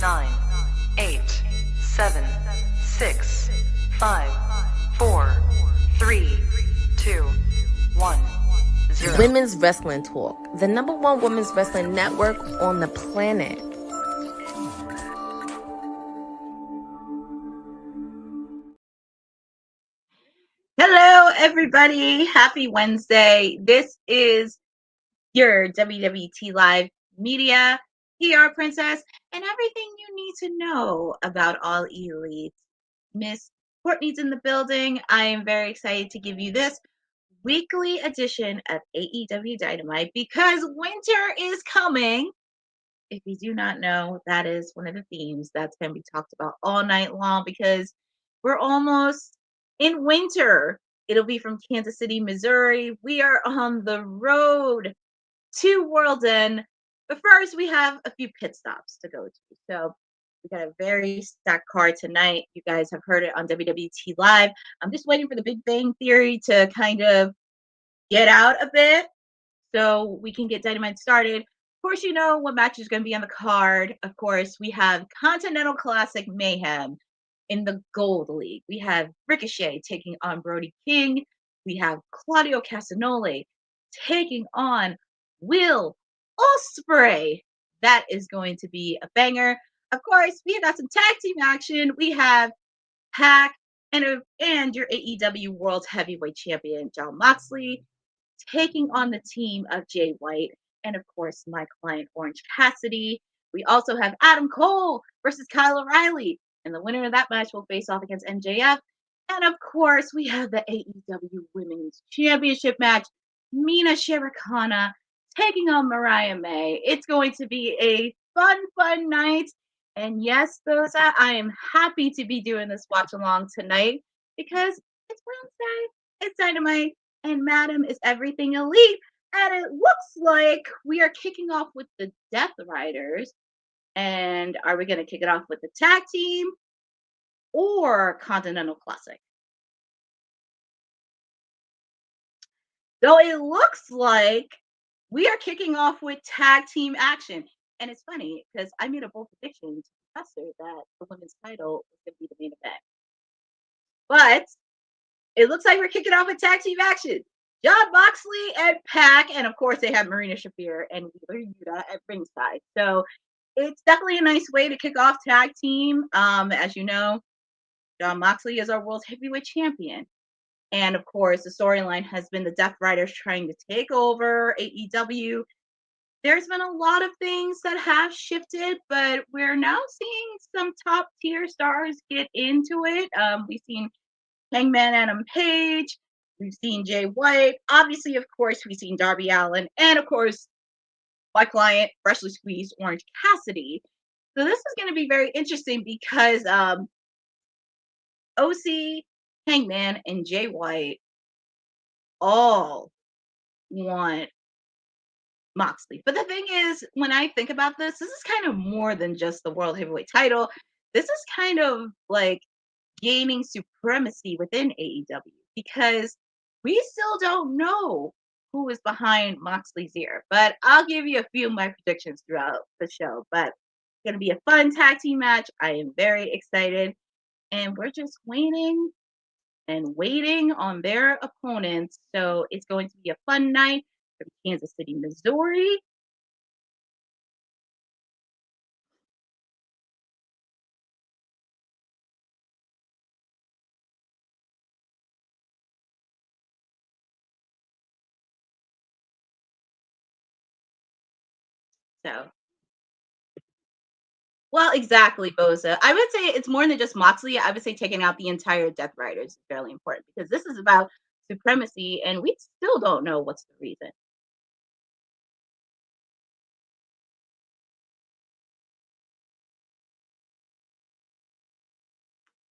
9, 8, 7, 6, 5, 4, 3, 2, 1, 0. Women's Wrestling Talk, the #1 women's wrestling network on the planet. Hello, everybody. Happy Wednesday. This is your WWT Live Media PR Princess and everything you need to know about All Elite. Miss Courtney's in the building. I am very excited to give you this weekly edition of AEW Dynamite because winter is coming. If you do not know, that is one of the themes that's going to be talked about all night long because we're almost in winter. It'll be from Kansas City, Missouri. We are on the road to World's End. But first, we have a few pit stops to go to. So we got a very stacked card tonight. You guys have heard it on WWT Live. I'm just waiting for the Big Bang Theory to kind of get out a bit so we can get Dynamite started. Of course, you know what match is going to be on the card. Of course, we have Continental Classic Mayhem in the Gold League. We have Ricochet taking on Brody King. We have Claudio Castagnoli taking on Will Ospreay. That is going to be a banger. Of course, we got some tag team action. We have Pac and your AEW World Heavyweight Champion Jon Moxley taking on the team of Jay White and, of course, my client Orange Cassidy. We also have Adam Cole versus Kyle O'Reilly, and the winner of that match will face off against MJF. And, of course, we have the AEW Women's Championship match, Mina Shirakawa taking on Mariah May. It's going to be a fun night. And yes, Boza, I am happy to be doing this watch along tonight because it's Wednesday, it's Dynamite, and Madam is everything elite. And it looks like we are kicking off with the Death Riders. And are we going to kick it off with the tag team or Continental Classic? So it looks like we are kicking off with tag team action. And it's funny because I made a bold prediction to the professor that the women's title was going to be the main event. But it looks like we're kicking off with tag team action. Jon Moxley and Pac, and of course they have Marina Shafir and Wheeler Yuta at ringside. So it's definitely a nice way to kick off tag team. As you know, Jon Moxley is our World Heavyweight Champion. And of course, the storyline has been the Death Riders trying to take over AEW. There's been a lot of things that have shifted, but we're now seeing some top tier stars get into it. We've seen Hangman Adam Page. We've seen Jay White. Obviously, of course, we've seen Darby Allin. And, of course, my client, freshly squeezed Orange Cassidy. So this is going to be very interesting because OC, Hangman, and Jay White all want Moxley. But the thing is, when I think about this is kind of more than just the World Heavyweight title. This is kind of like gaining supremacy within AEW because we still don't know who is behind Moxley's ear. But I'll give you a few of my predictions throughout the show. But it's going to be a fun tag team match. I am very excited. And we're just waiting on their opponents. So it's going to be a fun night from Kansas City, Missouri. So, well, exactly, Boza. I would say it's more than just Moxley. I would say taking out the entire Death Riders is fairly important because this is about supremacy, and we still don't know what's the reason.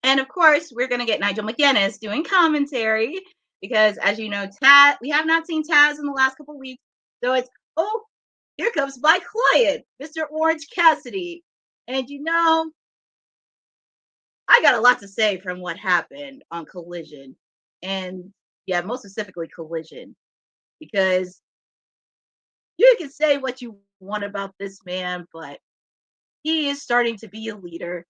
And of course, we're going to get Nigel McGuinness doing commentary because, as you know, we have not seen Taz in the last couple of weeks. So it's, oh, here comes my client, Mr. Orange Cassidy. And you know, I got a lot to say from what happened on Collision. And yeah, most specifically Collision. Because you can say what you want about this man, but he is starting to be a leader.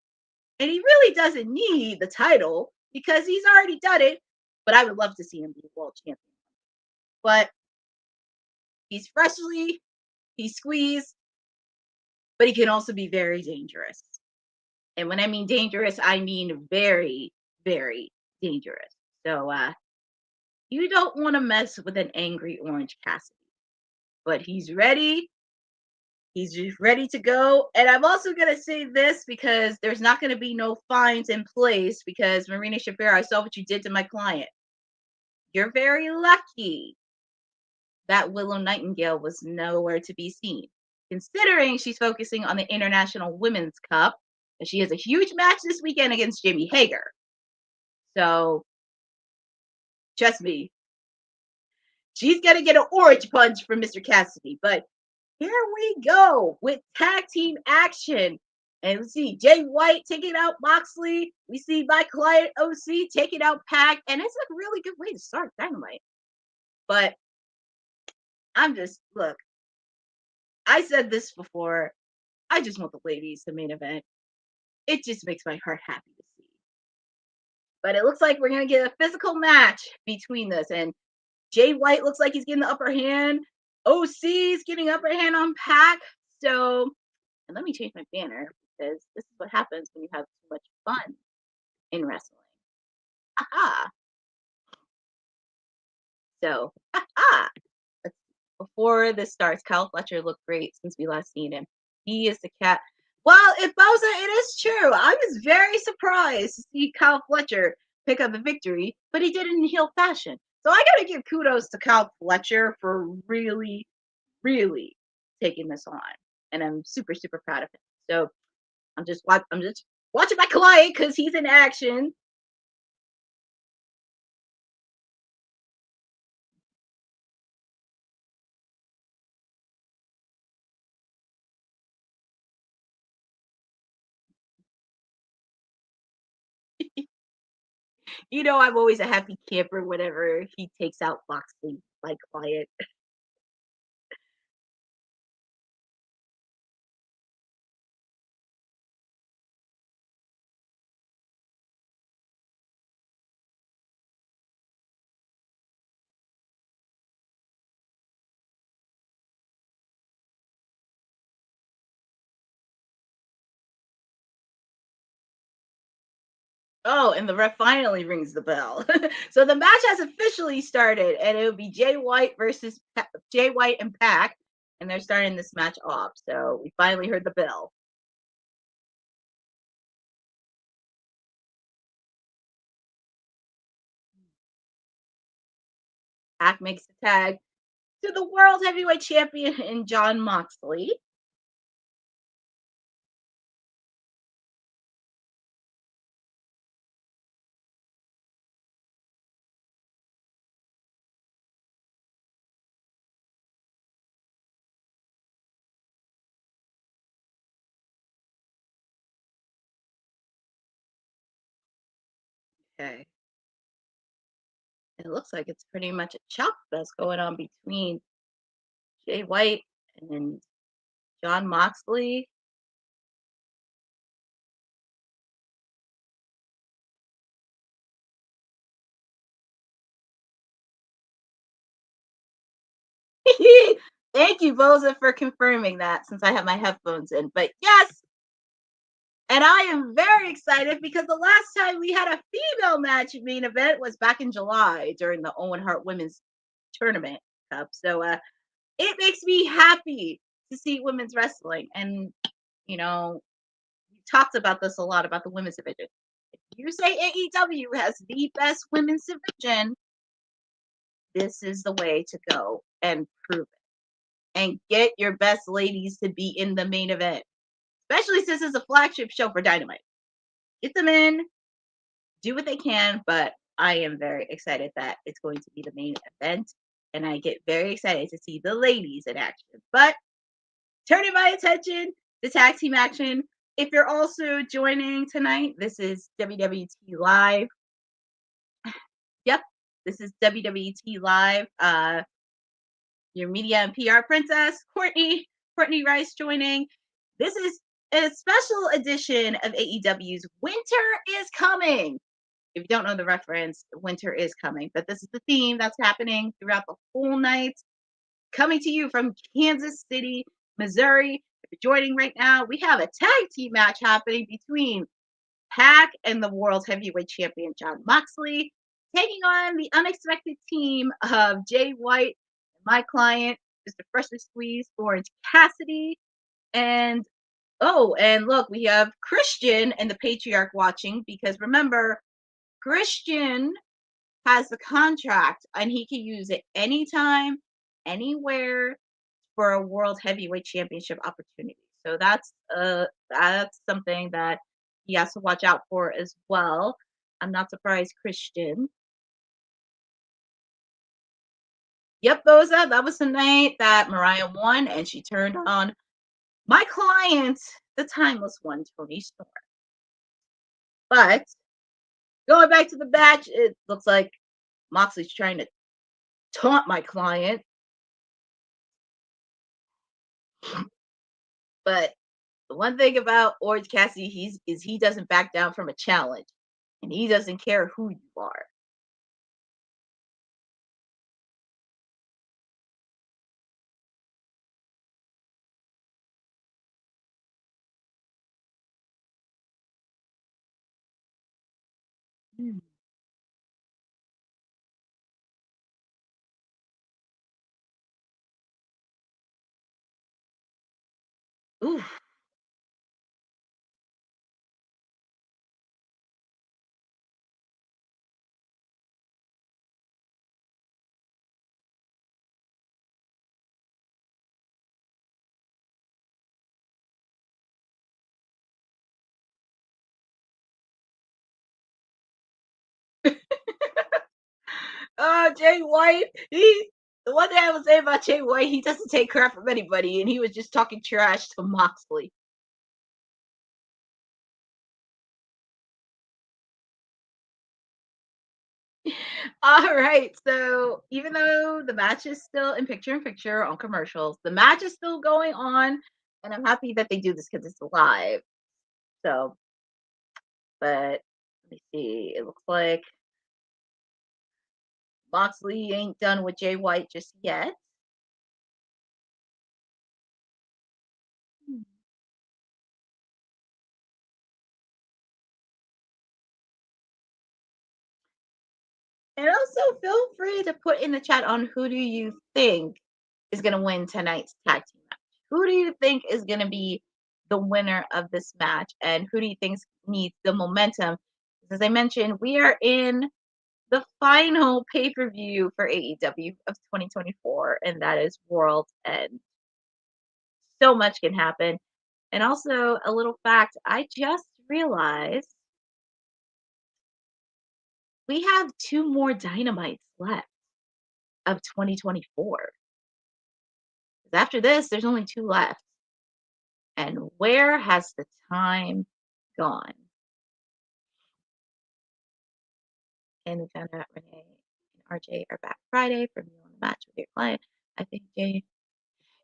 And he really doesn't need the title because he's already done it. But I would love to see him be world champion. But he's squeezed, but he can also be very dangerous. And when I mean dangerous, I mean very, very dangerous. So you don't want to mess with an angry Orange Cassidy. But he's ready. He's just ready to go. And I'm also going to say this because there's not going to be no fines in place because Marina Shafir, I saw what you did to my client. You're very lucky that Willow Nightingale was nowhere to be seen, considering she's focusing on the International Women's Cup. And she has a huge match this weekend against Jamie Hager. So, trust me, she's going to get an orange punch from Mr. Cassidy. But here we go with tag team action. And we see Jay White taking out Moxley. We see my client OC taking out Pac. And it's a really good way to start Dynamite. But look, I said this before. I just want the ladies to main event. It just makes my heart happy to see. But it looks like we're going to get a physical match between this. And Jay White looks like he's getting the upper hand. OC's getting upper hand on Pac. So, and let me change my banner because this is what happens when you have too much fun in wrestling. Aha. So, aha. Before this starts, Kyle Fletcher looked great since we last seen him. He is the cat. Well, if Boza, it is true. I was very surprised to see Kyle Fletcher pick up the victory, but he did it in heel fashion. So I got to give kudos to Kyle Fletcher for really, really taking this on. And I'm super, super proud of him. So I'm just watching my client because he's in action. You know, I'm always a happy camper whenever he takes out Moxley, my client. Oh, and the ref finally rings the bell. So the match has officially started, and it will be Jay White versus Jay White and Pac, and they're starting this match off. So we finally heard the bell. Pac makes the tag to the World Heavyweight Champion in Jon Moxley. Okay. It looks like it's pretty much a chop fest going on between Jay White and Jon Moxley. Thank you, Boza, for confirming that since I have my headphones in. But yes, and I am very excited because the last time we had a female match main event was back in July during the Owen Hart Women's Tournament Cup. So it makes me happy to see women's wrestling. And, you know, we talked about this a lot about the women's division. If you say AEW has the best women's division, this is the way to go and prove it. And get your best ladies to be in the main event, especially since it's a flagship show for Dynamite. Get them in, do what they can, but I am very excited that it's going to be the main event, and I get very excited to see the ladies in action. But turning my attention to tag team action, if you're also joining tonight, this is WWT Live. Yep, this is WWT Live. Your media and PR princess, Courtney Rice joining. This is a special edition of AEW's Winter is Coming. If you don't know the reference, winter is coming, but this is the theme that's happening throughout the whole night. Coming to you from Kansas City, Missouri. If you're joining right now, we have a tag team match happening between Pac and the World Heavyweight Champion Jon Moxley, taking on the unexpected team of Jay White and my client, Mr. Freshly Squeezed Orange Cassidy. And and look, we have Christian and the Patriarch watching, because remember, Christian has the contract and he can use it anytime, anywhere for a World Heavyweight Championship opportunity. So that's something that he has to watch out for as well. I'm not surprised, Christian. Yep, Boza, that was the night that Mariah won and she turned on my client, the timeless one, Tony Storm. But going back to the match, it looks like Moxley's trying to taunt my client. But the one thing about Orange Cassidy is he doesn't back down from a challenge. And he doesn't care who you are. Hmm. Oof. Jay White, the one thing I would say about Jay White, he doesn't take crap from anybody, and he was just talking trash to Moxley. All right, so even though the match is still in picture on commercials, the match is still going on, and I'm happy that they do this because it's live. So, but let me see. It looks like Moxley ain't done with Jay White just yet. And also feel free to put in the chat on who do you think is going to win tonight's tag team match. Who do you think is going to be the winner of this match? And who do you think needs the momentum? As I mentioned, we are in the final pay-per-view for AEW of 2024, and that is World End. So much can happen. And also, a little fact, I just realized we have 2 more Dynamites left of 2024. After this, there's only 2 left. And where has the time gone? And we found out Renee and RJ are back Friday for me on the match with your client. I think Jay.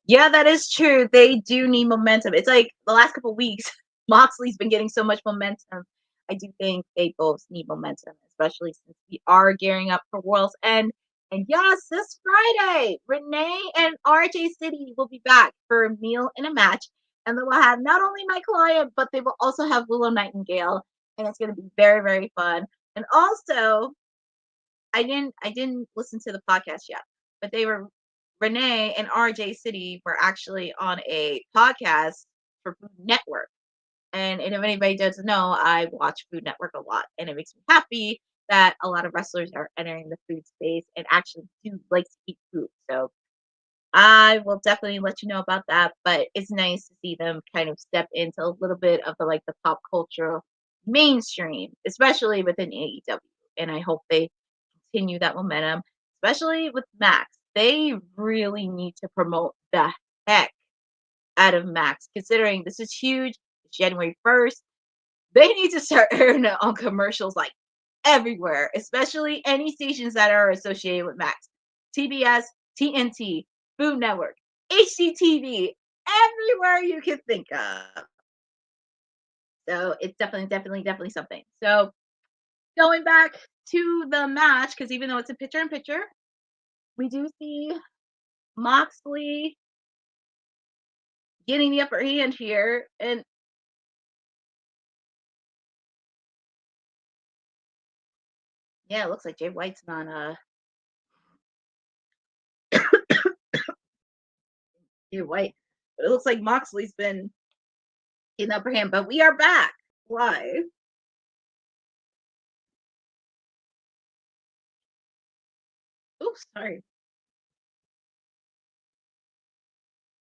Yeah, that is true. They do need momentum. It's like the last couple weeks, Moxley's been getting so much momentum. I do think they both need momentum, especially since we are gearing up for World's End. And yes, this Friday, Renee and RJ City will be back for a meal and a match. And they will have not only my client, but they will also have Willow Nightingale. And it's going to be very, very fun. And also, I didn't listen to the podcast yet, but Renee and RJ City were actually on a podcast for Food Network. And if anybody doesn't know, I watch Food Network a lot, and it makes me happy that a lot of wrestlers are entering the food space and actually do like to eat food. So I will definitely let you know about that. But it's nice to see them kind of step into a little bit of the pop culture mainstream, especially within AEW. And I hope they continue that momentum, especially with Max. They really need to promote the heck out of Max, considering this is huge. It's January 1st. They need to start airing it on commercials everywhere, especially any stations that are associated with Max. TBS, TNT, Food Network, HCTV, everywhere you can think of. So it's definitely something. So going back to the match, because even though it's a picture in picture, we do see Moxley getting the upper hand here. And yeah, it looks like Jay White's not Jay White. But it looks like Moxley's been getting the upper hand. But we are back live. Oops, sorry.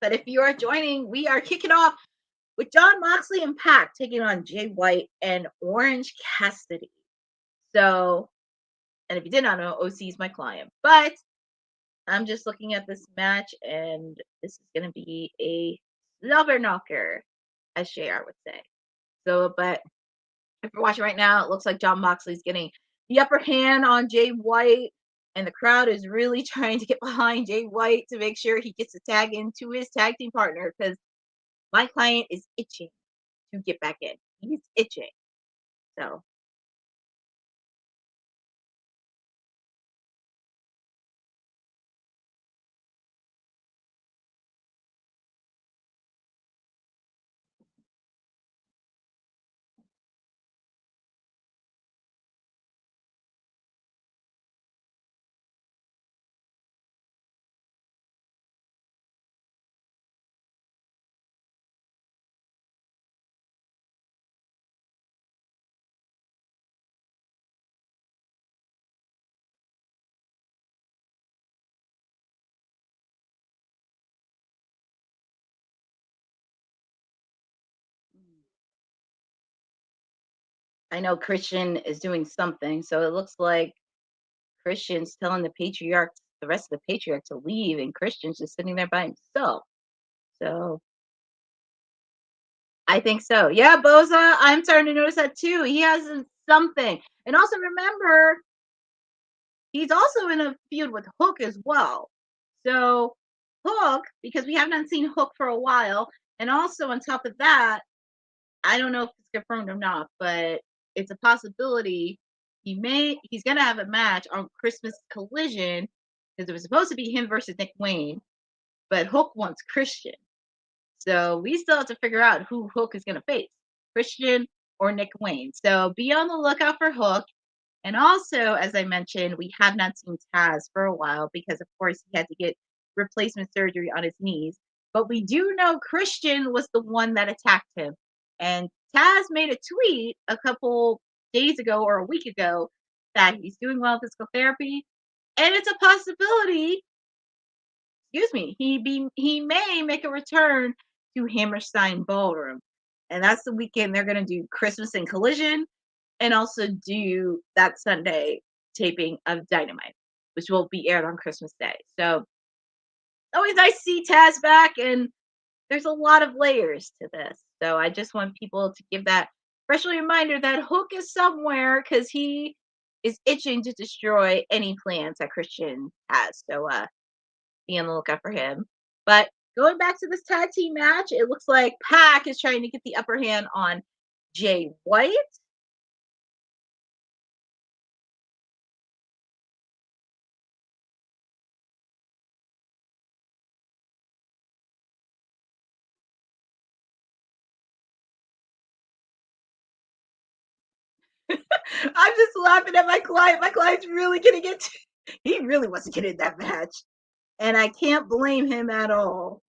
But if you are joining, we are kicking off with Jon Moxley and Pac taking on Jay White and Orange Cassidy. So, and if you did not know, OC is my client. But I'm just looking at this match, and this is going to be a slobber knocker, as JR would say. So, but if you're watching right now, it looks like Jon Moxley's getting the upper hand on Jay White, and the crowd is really trying to get behind Jay White to make sure he gets a tag into his tag team partner, because my client is itching to get back in. He's itching. So I know Christian is doing something. So it looks like Christian's telling the rest of the patriarch to leave, and Christian's just sitting there by himself. So I think so. Yeah, Boza, I'm starting to notice that too. He has something. And also remember, he's also in a feud with Hook as well. So Hook, because we have not seen Hook for a while, and also on top of that, I don't know if it's confirmed or not, but it's a possibility he's gonna have a match on Christmas Collision, because it was supposed to be him versus Nick Wayne, but Hook wants Christian. So we still have to figure out who Hook is gonna face, Christian or Nick Wayne. So be on the lookout for Hook. And also, as I mentioned, we have not seen Taz for a while because, of course, he had to get replacement surgery on his knees. But we do know Christian was the one that attacked him. And Taz made a tweet a couple days ago or a week ago that he's doing well with physical therapy. And it's a possibility, he may make a return to Hammerstein Ballroom. And that's the weekend they're going to do Christmas in Collision, and also do that Sunday taping of Dynamite, which will be aired on Christmas Day. So always nice to see Taz back, and there's a lot of layers to this. So I just want people to give that special reminder that Hook is somewhere, because he is itching to destroy any plans that Christian has. So be on the lookout for him. But going back to this tag team match, it looks like Pac is trying to get the upper hand on Jay White. I'm just laughing at my client. My client's really gonna get he really wants to get in that match. And I can't blame him at all.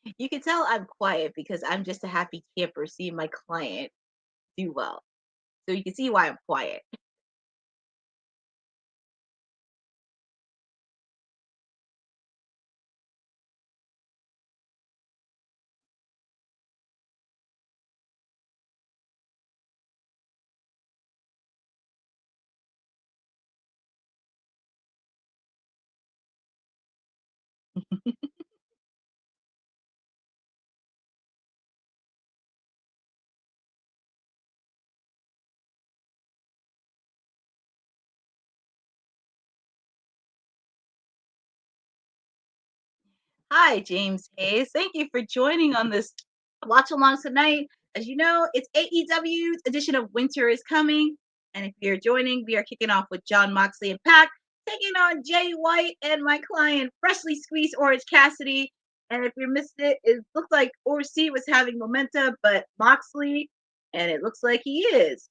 You can tell I'm quiet because I'm just a happy camper seeing my client do well. So you can see why I'm quiet. Hi, James Hayes. Thank you for joining on this watch along tonight. As you know, it's AEW's edition of Winter is Coming. And if you're joining, we are kicking off with John Moxley and Pac, taking on Jay White and my client, freshly squeezed Orange Cassidy. And if you missed it, it looked like OC was having momentum, but Moxley, and it looks like he is.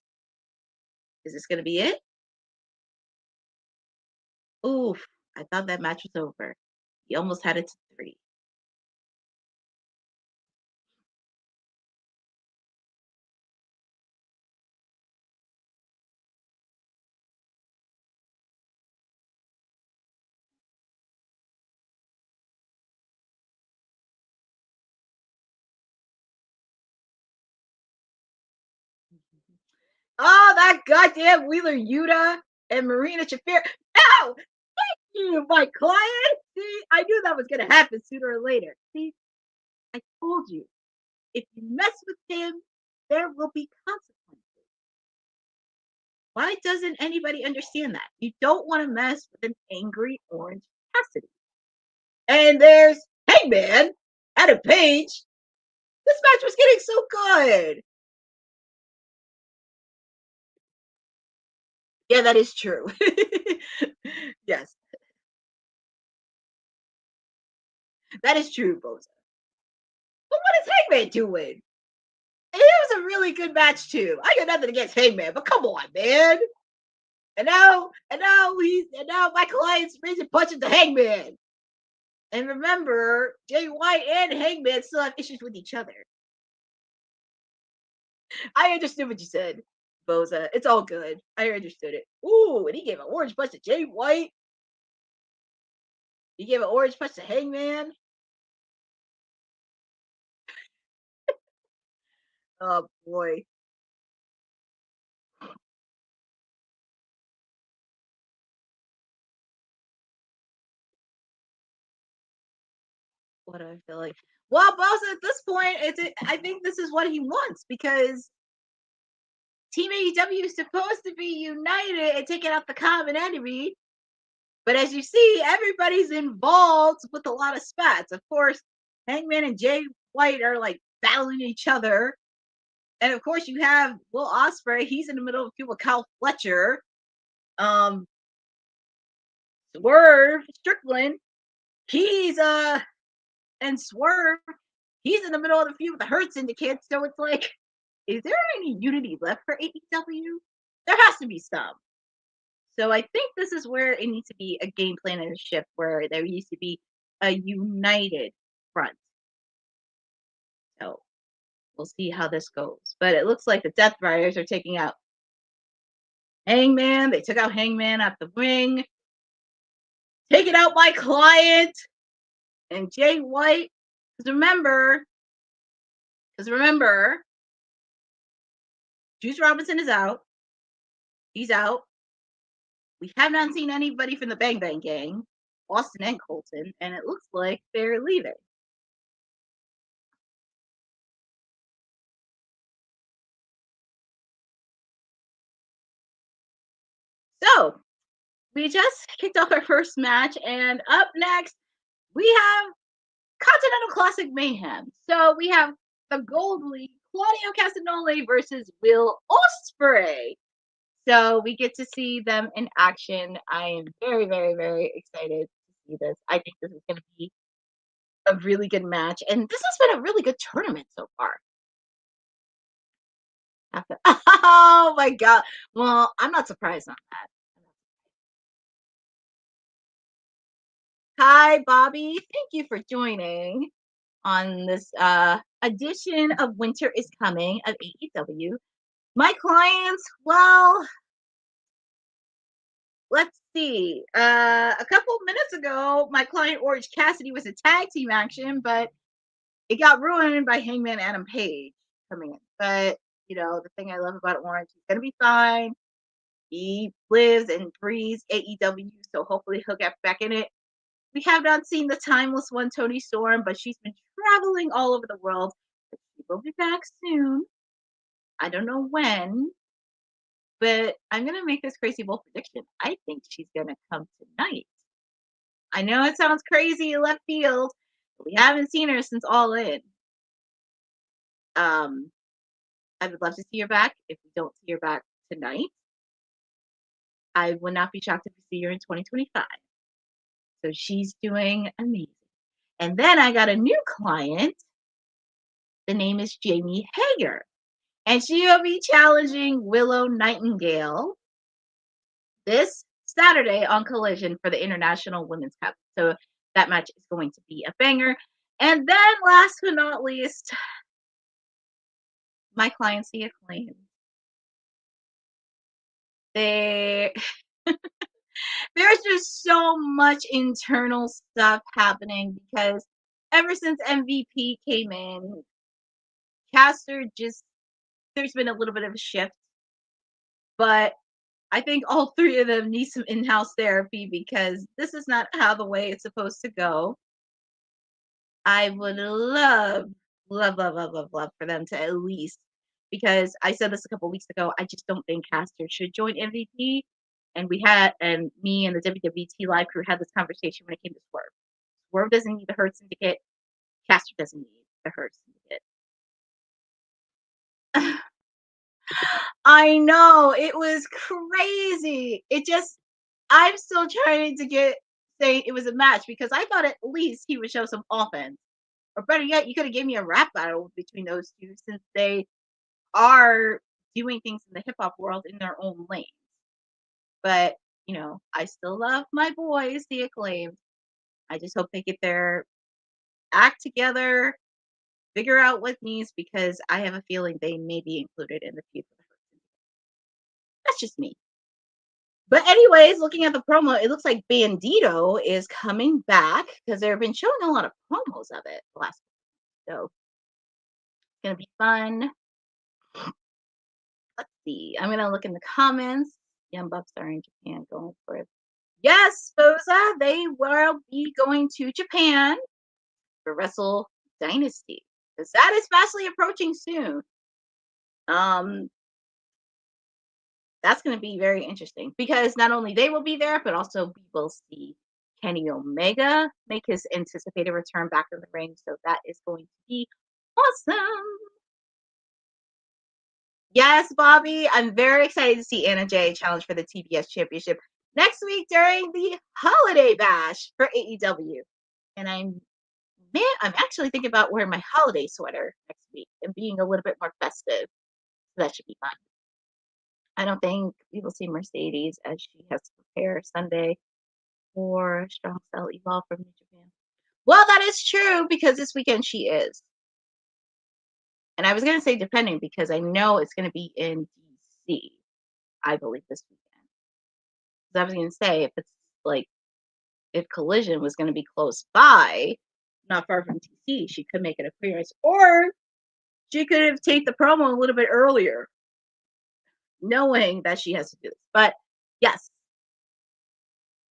Is this going to be it? Oof, I thought that match was over. He almost had it to 3. Oh, that goddamn Wheeler Yuta and Marina Shafir. Ow! Thank you, my client. See, I knew that was going to happen sooner or later. See, I told you. If you mess with him, there will be consequences. Why doesn't anybody understand that? You don't want to mess with an angry Orange Cassidy. And there's Hangman, Adam Page. This match was getting so good. Yeah, that is true. Yes, that is true, Boza. But what is Hangman doing? And it was a really good match too. I got nothing against Hangman, but come on, man. And now my client's raising punches to Hangman. And remember, Jay White and Hangman still have issues with each other. I understood what you said, Boza. It's all good. I understood it. Ooh, and he gave an orange punch to Jay White. He gave an orange punch to Hangman. Oh boy. What do I feel like? Well, Boza, at this point, I think this is what he wants because Team AEW is supposed to be united and taking out the common enemy. But as you see, everybody's involved with a lot of spats. Of course, Hangman and Jay White are like battling each other. And of course, you have Will Ospreay. He's in the middle of a feud with Kyle Fletcher. Um, Swerve Strickland. He's and Swerve. He's in the middle of the feud with the Hurt Syndicate. So it's like, is there any unity left for AEW? There has to be some. So I think this is where it needs to be a game plan and a shift where there needs to be a united front. So we'll see how this goes. But it looks like the Death Riders are taking out Hangman. They took out Hangman out the ring. Taking out my client and Jay White. Because remember, Juice Robinson is out. He's out. We have not seen anybody from the Bang Bang Gang, Austin and Colton, and it looks like they're leaving. So we just kicked off our first match, and up next we have Continental Classic Mayhem. So we have the Gold League, Claudio Castagnoli versus Will Ospreay. So we get to see them in action. I am very, very, very excited to see this. I think this is going to be a really good match, and this has been a really good tournament so far. Oh my god! Well, I'm not surprised on that. Hi, Bobby. Thank you for joining. on this edition of Winter is Coming of AEW. My clients, well, let's see. A couple minutes ago, my client Orange Cassidy was a tag team action, but it got ruined by Hangman Adam Page coming in. But, you know, the thing I love about Orange, he's going to be fine. He lives and breathes AEW, so hopefully he'll get back in it. We have not seen the timeless one, Toni Storm, but she's been traveling all over the world. But she will be back soon. I don't know when, but I'm going to make this crazy bold prediction. I think she's going to come tonight. I know it sounds crazy left field, but we haven't seen her since All In. I would love to see her back. If we don't see her back tonight, I would not be shocked if we see her in 2025. So she's doing amazing. And then I got a new client. The name is Jamie Hager. And she will be challenging Willow Nightingale this Saturday on Collision for the International Women's Cup. So that match is going to be a banger. And then last but not least, my clients, the Acclaimed. There's just so much internal stuff happening because ever since MVP came in, Caster there's been a little bit of a shift. But I think all three of them need some in-house therapy because this is not how the way it's supposed to go. I would love for them to at least, because I said this a couple weeks ago, I just don't think Caster should join MVP. And me and the WWT Live crew had this conversation when it came to Swerve. Swerve doesn't need the Hurt Syndicate. Caster doesn't need the Hurt Syndicate. I know, it was crazy. I'm still trying to say it was a match because I thought at least he would show some offense. Or better yet, you could have gave me a rap battle between those two since they are doing things in the hip hop world in their own lanes. But, you know, I still love my boys, the Acclaimed. I just hope they get their act together, figure out what needs, because I have a feeling they may be included in the feud. That's just me. But anyways, looking at the promo, it looks like Bandito is coming back because they've been showing a lot of promos of it last week. So it's going to be fun. Let's see. I'm going to look in the comments. Young Bucks are in Japan going for it. Yes, Boza, they will be going to Japan for Wrestle Dynasty because that is fastly approaching soon. That's going to be very interesting because not only they will be there, but also we will see Kenny Omega make his anticipated return back in the ring. So that is going to be awesome. Yes, Bobby, I'm very excited to see Anna Jay challenge for the TBS Championship next week during the Holiday Bash for AEW. And I'm actually thinking about wearing my holiday sweater next week and being a little bit more festive. So that should be fun. I don't think we will see Mercedes as she has to prepare Sunday for Strong Style Evolve from New Japan. Well, that is true because this weekend she is. And I was going to say depending because I know it's going to be in DC, I believe, this weekend. Because I was going to say if Collision was going to be close by, not far from DC, she could make an appearance. Or she could have taped the promo a little bit earlier, knowing that she has to do this. But yes,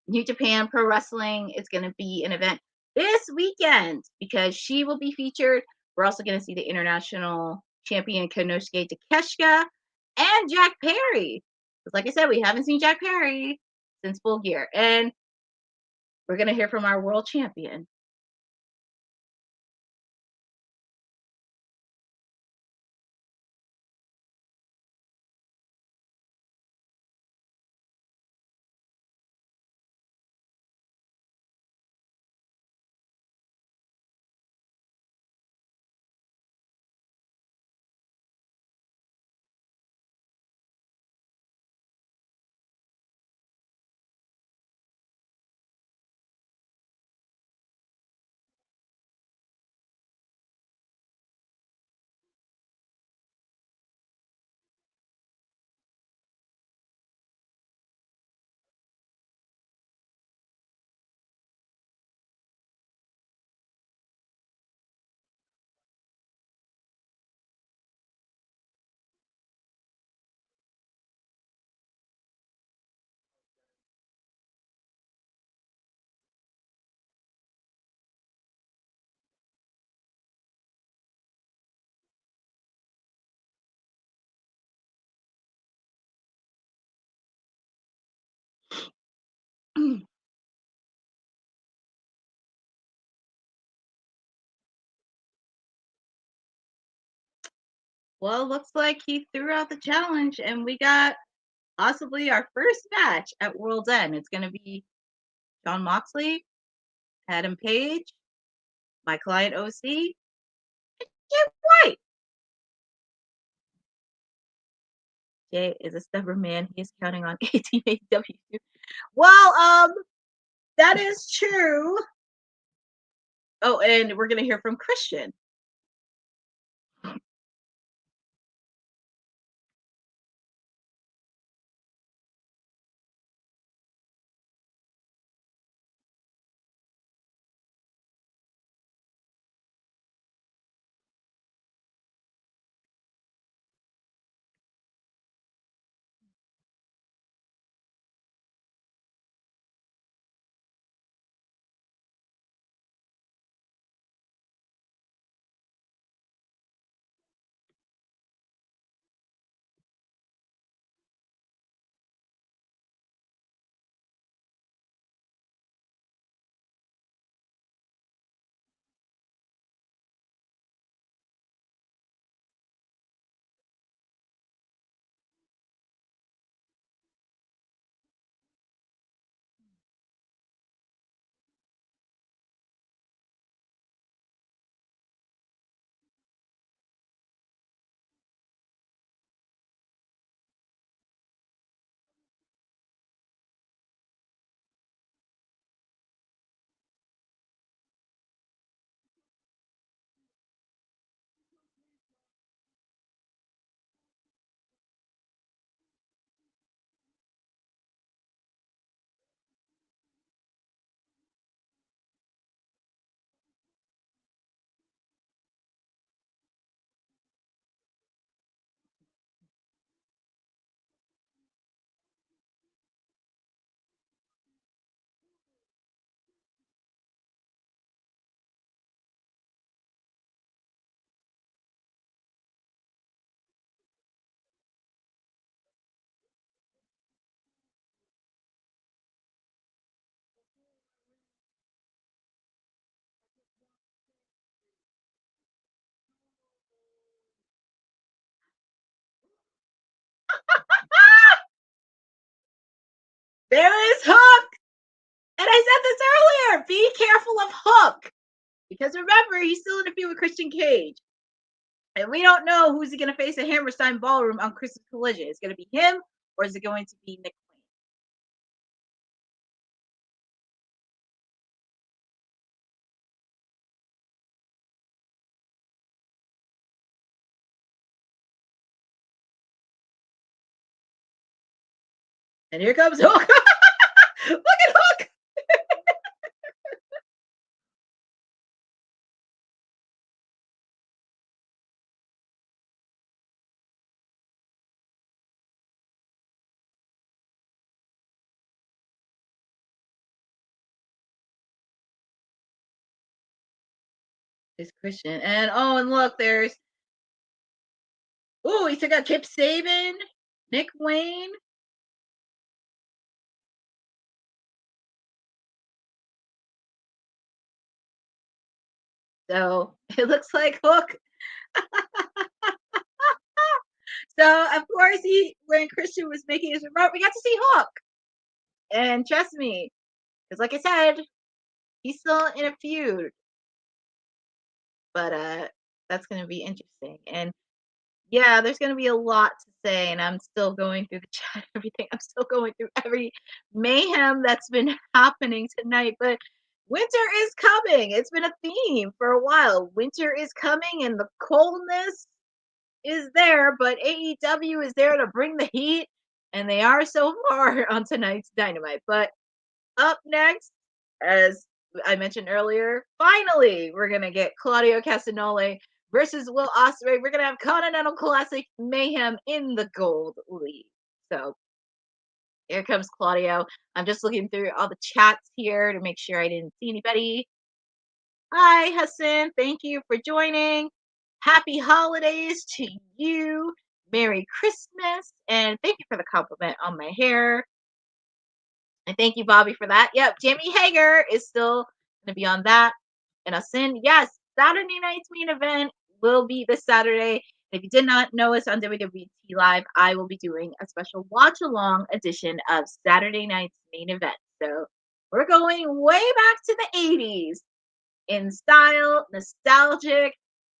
New Japan Pro Wrestling is going to be an event this weekend because she will be featured. We're also going to see the International Champion Konosuke Takeshita and Jack Perry. Because like I said, we haven't seen Jack Perry since Full Gear. And we're going to hear from our world champion. Well, looks like he threw out the challenge, and we got possibly our first match at World's End. It's going to be Jon Moxley, Adam Page, my client OC, and Jay White. Jay is a stubborn man. He is counting on ATAW. Well, that is true. Oh, and we're going to hear from Christian. There is Hook! And I said this earlier. Be careful of Hook. Because remember, he's still in a feud with Christian Cage. And we don't know who's going to face at Hammerstein Ballroom on Christmas Collision. Is it going to be him or is it going to be Nick Wayne? And here comes Hook. Look at Hook. It's Christian. And oh, and look, there's. Ooh, he took out Kip Saban, Nick Wayne. So it looks like Hook. So of course when Christian was making his remark, we got to see Hook. And trust me, because like I said, he's still in a feud. But that's gonna be interesting. And yeah, there's gonna be a lot to say, and I'm still going through the chat, everything. I'm still going through every mayhem that's been happening tonight. But winter is coming. It's been a theme for a while. Winter is coming, and the coldness is there, but AEW is there to bring the heat, and they are so far on tonight's Dynamite. But up next, as I mentioned earlier, finally, we're going to get Claudio Castagnoli versus Will Ospreay. We're going to have Continental Classic Mayhem in the Gold League. So here comes Claudio. I'm just looking through all the chats here to make sure I didn't see anybody. Hi, Hassan. Thank you for joining. Happy holidays to you. Merry Christmas. And thank you for the compliment on my hair. And thank you, Bobby, for that. Yep, Jamie Hager is still going to be on that. And Hassan, yes, Saturday night's main event will be this Saturday. If you did not know us on WWT Live, I will be doing a special watch-along edition of Saturday night's main event. So we're going way back to the 80s in style, nostalgic.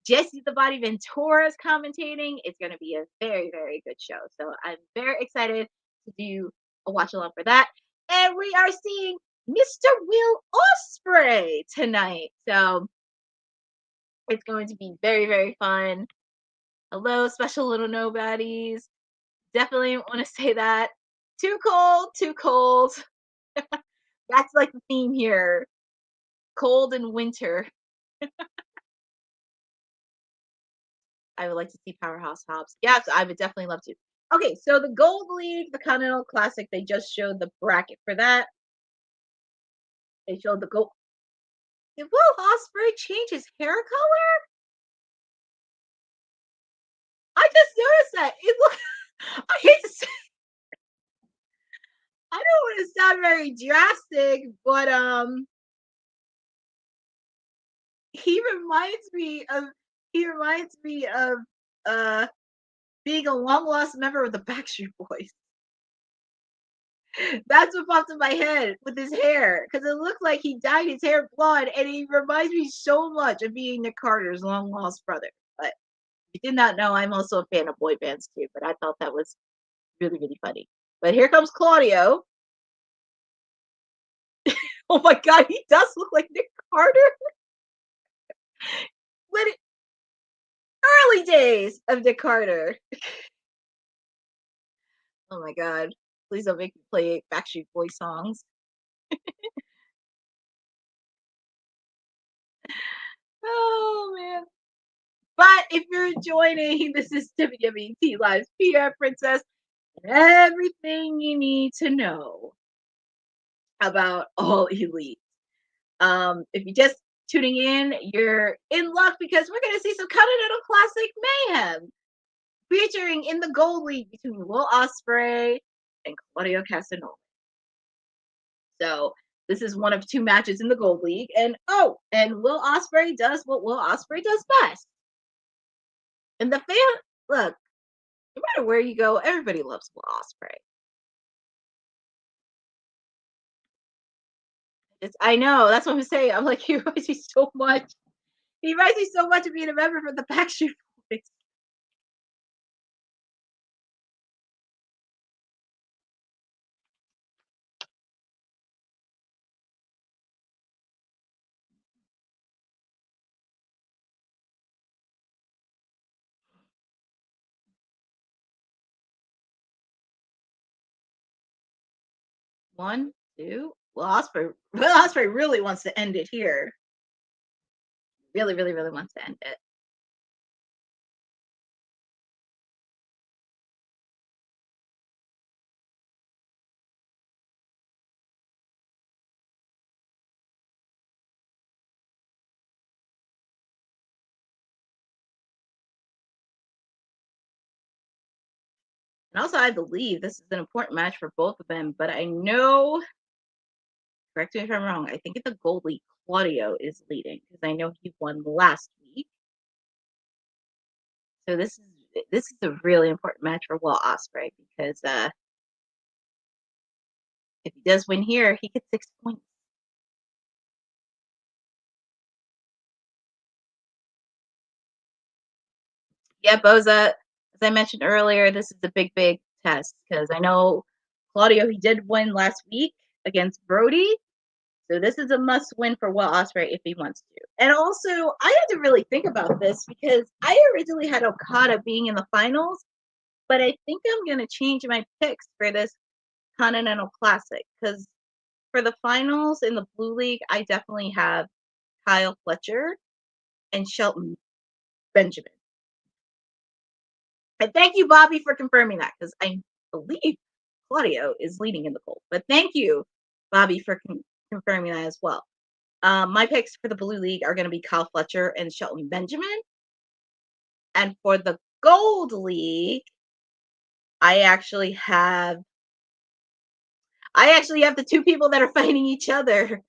Jesse the Body Ventura is commentating. It's going to be a very, very good show. So I'm very excited to do a watch-along for that. And we are seeing Mr. Will Ospreay tonight. So it's going to be very, very fun. Hello, special little nobodies. Definitely want to say that. Too cold, too cold. That's like the theme here. Cold and winter. I would like to see Powerhouse Hobbs. Yes, I would definitely love to. Okay, so the Gold League, the Continental Classic, they just showed the bracket for that. They showed the gold. Did Will Ospreay change his hair color? I just noticed that. It look. I hate to say. I don't want to sound very drastic, but he reminds me of being a long lost member of the Backstreet Boys. That's what popped in my head with his hair, because it looked like he dyed his hair blonde, and he reminds me so much of being Nick Carter's long lost brother. But if you did not know, I'm also a fan of boy bands too, but I thought that was really, really funny. But here comes Claudio. Oh my god, he does look like Nick Carter. Early days of Nick Carter. Oh my god. Please don't make me play Backstreet Boys songs. Oh man. But if you're joining, this is WWT Live's PR Princess. Everything you need to know about All Elite. If you're just tuning in, you're in luck, because we're going to see some Continental Classic Mayhem featuring in the Gold League between Will Ospreay and Claudio Castagnoli. So this is one of two matches in the Gold League, and Will Ospreay does what Will Ospreay does best. And the look, no matter where you go, everybody loves Will Ospreay. I know, that's what I'm saying. I'm like, he reminds me so much. He reminds me so much of being a member for the Backstreet Boys. One, two. Will Ospreay really wants to end it here. Really, really, really wants to end it. And also, I believe this is an important match for both of them, but I know, correct me if I'm wrong, I think it's the Gold League Claudio is leading, because I know he won last week. So this is a really important match for Will Ospreay, because if he does win here, he gets 6 points. Yeah, Boza, as I mentioned earlier, this is a big, big test, because I know Claudio, he did win last week against Brody. So this is a must win for Will Ospreay if he wants to. And also, I had to really think about this, because I originally had Okada being in the finals, but I think I'm going to change my picks for this Continental Classic, because for the finals in the Blue League, I definitely have Kyle Fletcher and Shelton Benjamin. And thank you, Bobby, for confirming that, because I believe Claudio is leading in the poll. But thank you, Bobby, for confirming that as well. My picks for the Blue League are going to be Kyle Fletcher and Shelton Benjamin. And for the Gold League, I actually have the two people that are fighting each other,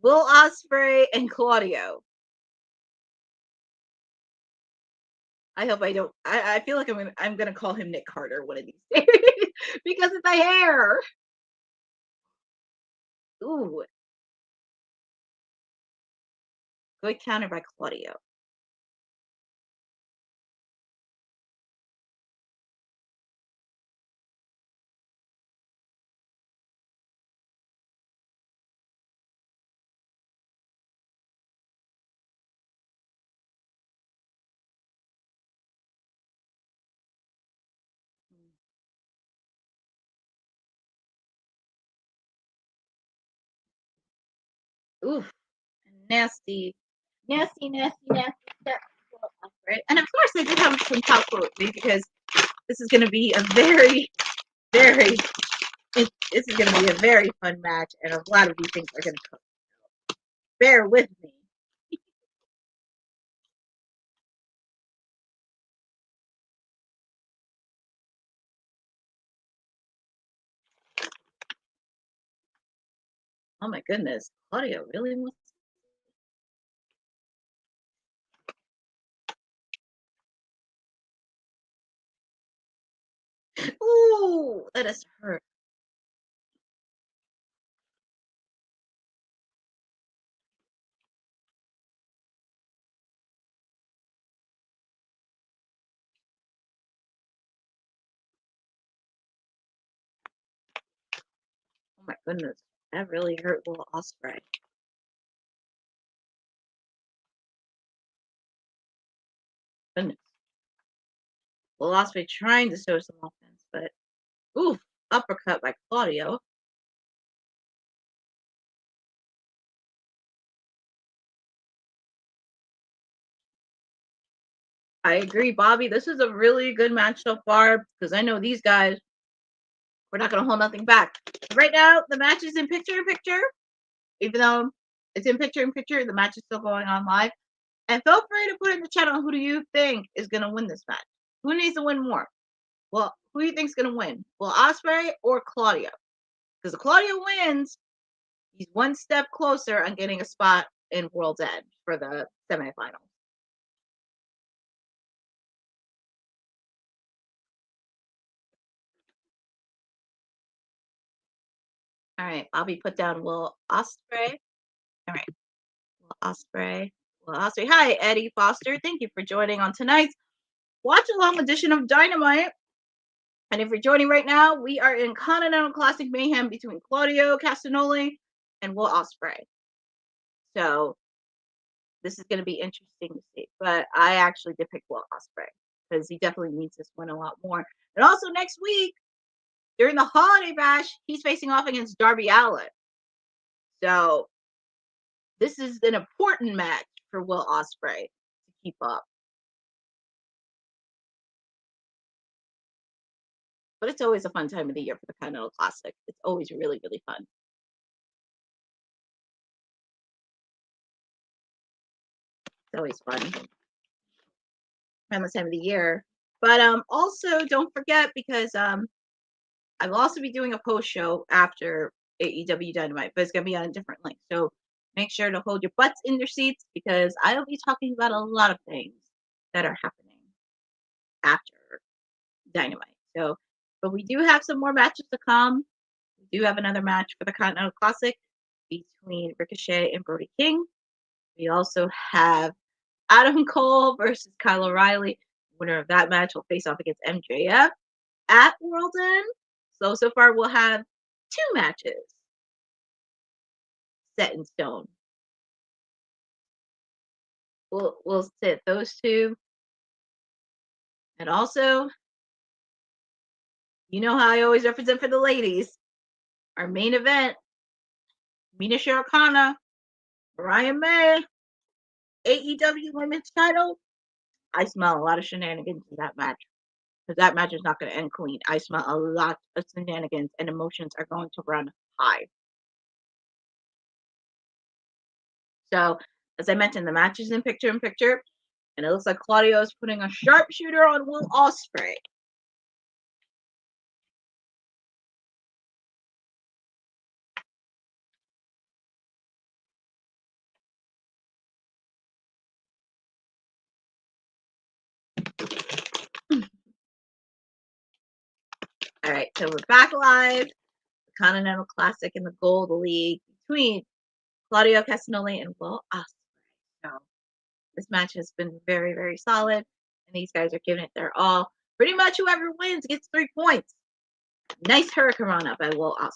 Will Ospreay and Claudio. I hope I don't. I feel like I'm gonna call him Nick Carter one of these days because of the hair. Ooh, good counter by Claudio. Oof, nasty, nasty, nasty, nasty step. Right, and of course I did have some top quotes because this is gonna be a very, very. This is gonna be a very fun match, and a lot of these things are gonna come. Bear with me. Oh my goodness, Claudio really wants. Ooh, that is hurt. Oh my goodness, that really hurt little Ospreay. Goodness. Well, Ospreay trying to show some offense, but oof, uppercut by Claudio. I agree, Bobby. This is a really good match so far because I know these guys. We're not going to hold nothing back. Right now, the match is in picture-in-picture. Even though it's in picture-in-picture, the match is still going on live. And feel free to put in the chat on who do you think is going to win this match. Who needs to win more? Well, who do you think is going to win? Well, Ospreay or Claudio? Because if Claudio wins, he's one step closer on getting a spot in World's End for the semifinals. All right, Bobby put down Will Ospreay. All right, Will Ospreay. Will Ospreay. Hi, Eddie Foster. Thank you for joining on tonight's watch along edition of Dynamite. And if you're joining right now, we are in Continental Classic Mayhem between Claudio Castagnoli and Will Ospreay. So this is going to be interesting to see. But I actually did pick Will Ospreay because he definitely needs this win a lot more. And also next week, during the Holiday Bash, he's facing off against Darby Allin. So this is an important match for Will Ospreay to keep up. But it's always a fun time of the year for the Continental Classic. It's always really, really fun. It's always fun around this time of the year. But also don't forget because I will also be doing a post show after AEW Dynamite, but it's gonna be on a different link. So make sure to hold your butts in your seats because I'll be talking about a lot of things that are happening after Dynamite. So, but we do have some more matches to come. We do have another match for the Continental Classic between Ricochet and Brody King. We also have Adam Cole versus Kyle O'Reilly. Winner of that match will face off against MJF at World's End. So far we'll have 2 matches set in stone. We'll sit those 2. And also, you know how I always represent for the ladies. Our main event, Mina Shirakawa, Mariah May, AEW Women's title. I smell a lot of shenanigans in that match. Because that match is not going to end clean. I smell a lot of shenanigans and emotions are going to run high. So, as I mentioned, the match is in picture-in-picture. And it looks like Claudio is putting a sharpshooter on Will Ospreay. All right, so we're back live. The Continental Classic in the Gold League between Claudio Castagnoli and Will Ospreay. So this match has been very, very solid, and these guys are giving it their all. Pretty much whoever wins gets 3 points. Nice hurricane by Will Ospreay.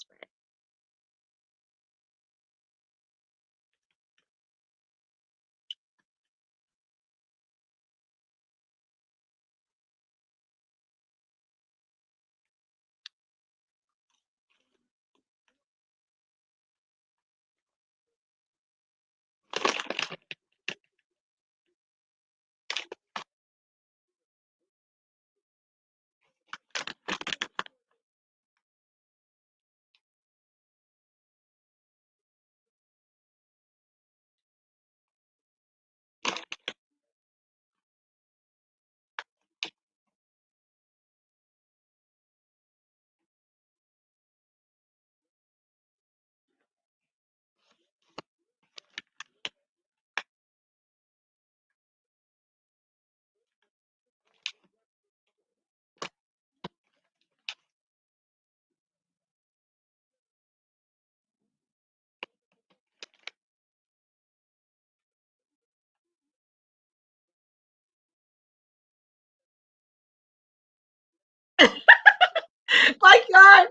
My God,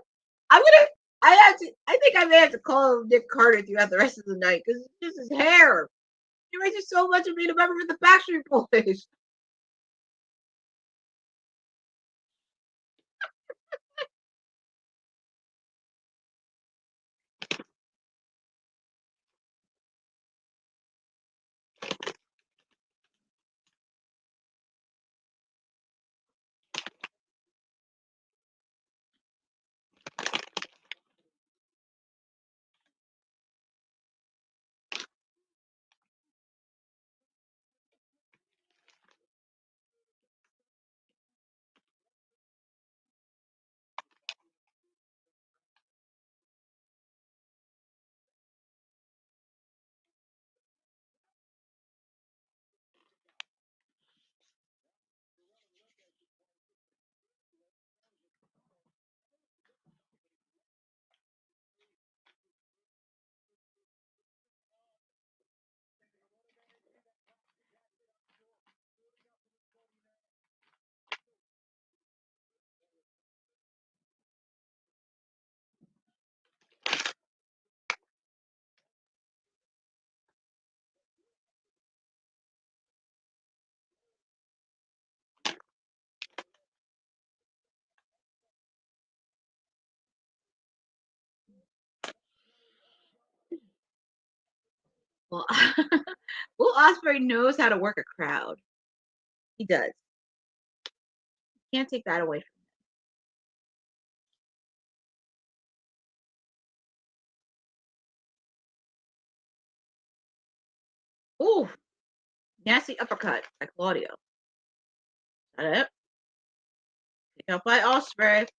I think I may have to call Nick Carter throughout the rest of the night because it's just his hair. He reminds me so much of being a member of the Backstreet Boys. Well, Will Ospreay knows how to work a crowd. He does. Can't take that away from him. Ooh, nasty uppercut by Claudio. Got it. Pick up by Ospreay.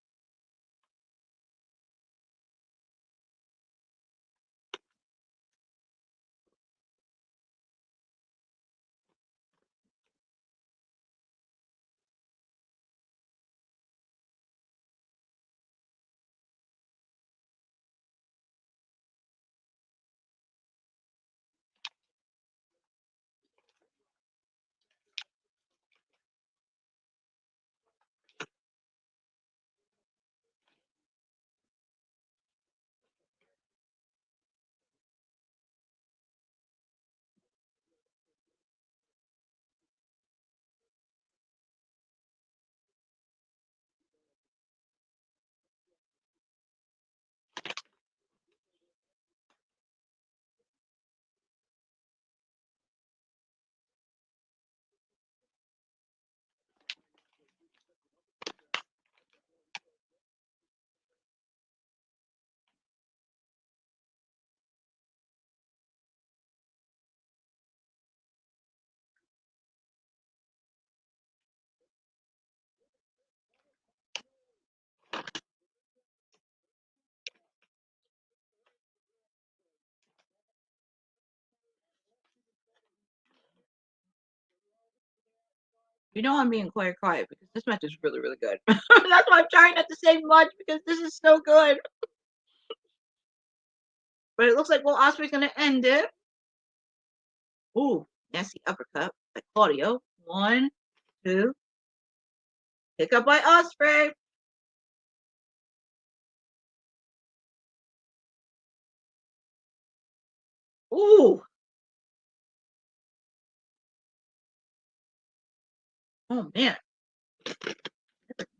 You know I'm being quiet because this match is really, really good. That's why I'm trying not to say much because this is so good. But it looks like Will Ospreay's going to end it. Ooh, nasty uppercut by Claudio. 1, 2. Pick up by Ospreay. Ooh. Oh, man.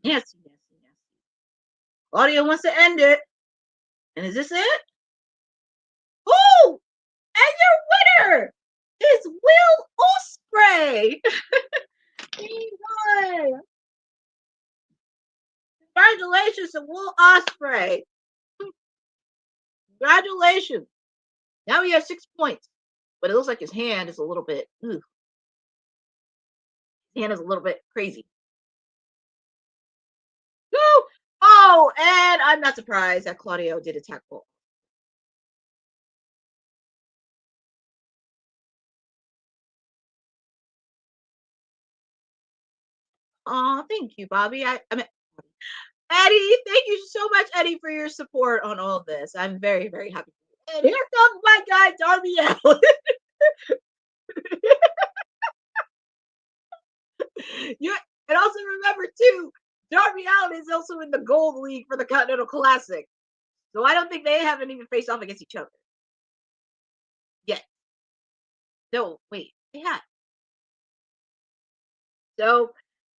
Nasty. Claudio wants to end it. And is this it? Ooh! And your winner is Will Ospreay. He won. Congratulations to Will Ospreay. Congratulations. Now he has 6 points. But it looks like his hand is a little bit, his hand is a little bit crazy. Woo! Oh, and I'm not surprised that Claudio did attack Will. Oh, thank you, Bobby. I mean, Eddie, thank you so much, Eddie, for your support on all of this. I'm very, very happy. And here comes my guy, Darby Allin. And also remember, too, Darby Allin is also in the Gold League for the Continental Classic. So I don't think they haven't even faced off against each other yet. No, wait, they had. So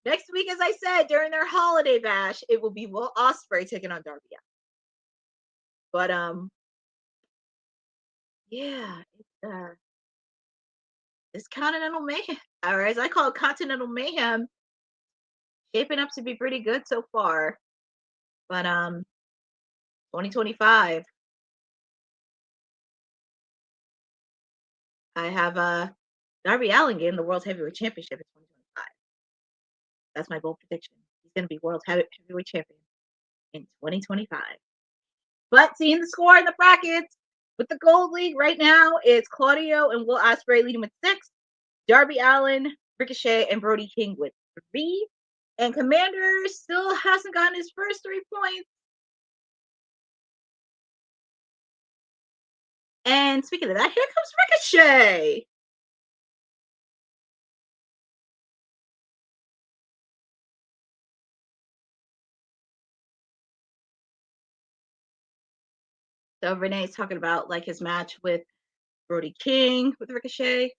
next week, as I said, during their holiday bash, it will be Will Ospreay taking on Darby Allin. But yeah, it's Continental Mayhem, or as I call it, Continental Mayhem, shaping up to be pretty good so far. But 2025, I have Darby Allin getting the World Heavyweight Championship in 2025. That's my bold prediction. He's going to be World Heavyweight Champion in 2025. But seeing the score in the brackets with the Gold League right now, it's Claudio and Will Ospreay leading with 6. Darby Allin, Ricochet, and Brody King with 3. And Commander still hasn't gotten his first 3 points. And speaking of that, here comes Ricochet. So Renee's talking about like his match with Brody King with Ricochet.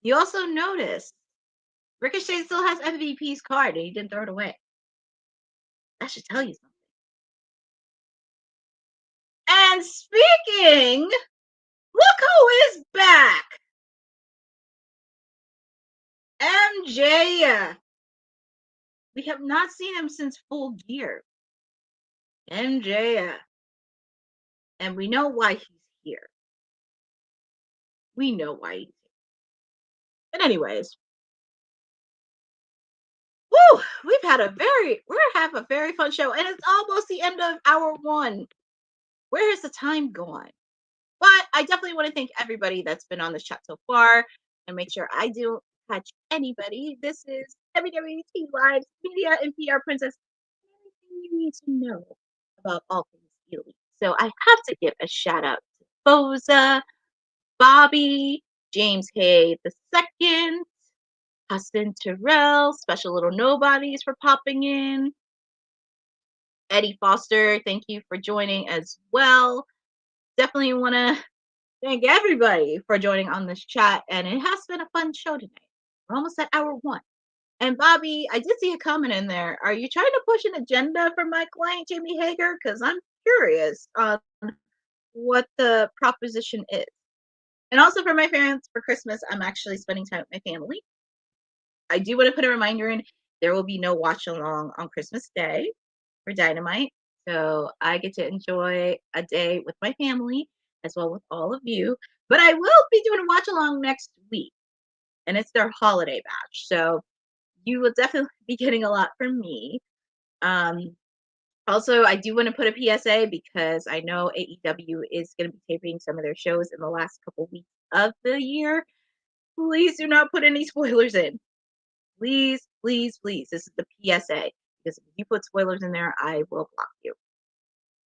You also notice Ricochet still has MVP's card and he didn't throw it away. That should tell you something. And speaking, look who is back. MJ. We have not seen him since Full Gear. MJ. And we know why he's here. We know why he's here. But anyways, woo, we have a very fun show, and it's almost the end of hour 1. Where has the time gone? But I definitely want to thank everybody that's been on this chat so far, and make sure I don't touch anybody. This is WWT Live Media and PR Princess. Everything you need to know about all things Elite. So I have to give a shout out to Boza, Bobby, James Hay II, Huston Terrell, Special Little Nobodies for popping in. Eddie Foster, thank you for joining as well. Definitely want to thank everybody for joining on this chat, and it has been a fun show tonight. We're almost at hour 1. And Bobby, I did see a comment in there. Are you trying to push an agenda for my client, Jamie Hager? Because I'm curious on what the proposition is. And also for my parents, for Christmas, I'm actually spending time with my family. I do want to put a reminder in. There will be no watch along on Christmas Day for Dynamite. So I get to enjoy a day with my family as well with all of you. But I will be doing a watch along next week. And it's their holiday batch. So you will definitely be getting a lot from me. Also, I do want to put a PSA because I know AEW is going to be taping some of their shows in the last couple weeks of the year. Please do not put any spoilers in. Please, please, please. This is the PSA. Because if you put spoilers in there, I will block you.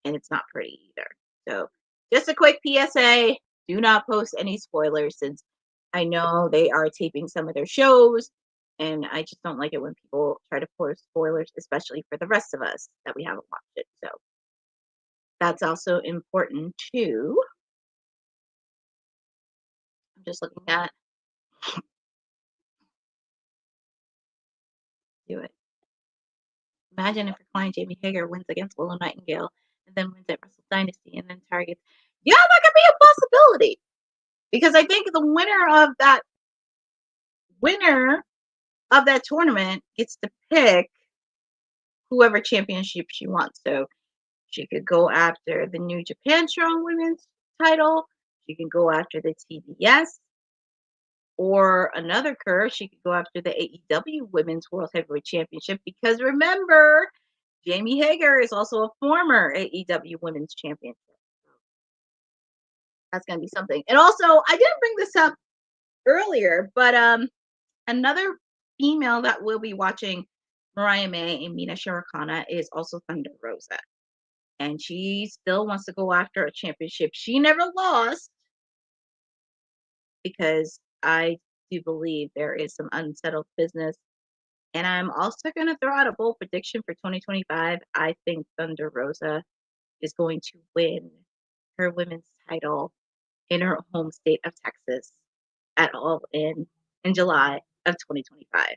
And it's not pretty either. So just a quick PSA. Do not post any spoilers since I know they are taping some of their shows. And I just don't like it when people try to post spoilers, especially for the rest of us that we haven't watched it. So that's also important too. I'm just looking at do it. Imagine if your client Jamie Hager wins against Willow Nightingale and then wins at Wrestle Dynasty and then targets. Yeah, that could be a possibility. Because I think the winner of that tournament gets to pick whoever championship she wants. So she could go after the New Japan Strong Women's title. She can go after the TBS. Or another curve, she could go after the AEW Women's World Heavyweight Championship. Because remember, Jamie Hager is also a former AEW Women's Champion. That's going to be something. And also, I didn't bring this up earlier, but another female that will be watching Mariah May and Mina Shirakawa is also Thunder Rosa. And she still wants to go after a championship she never lost because I do believe there is some unsettled business. And I'm also going to throw out a bold prediction for 2025. I think Thunder Rosa is going to win her women's title in her home state of Texas at All In July of 2025.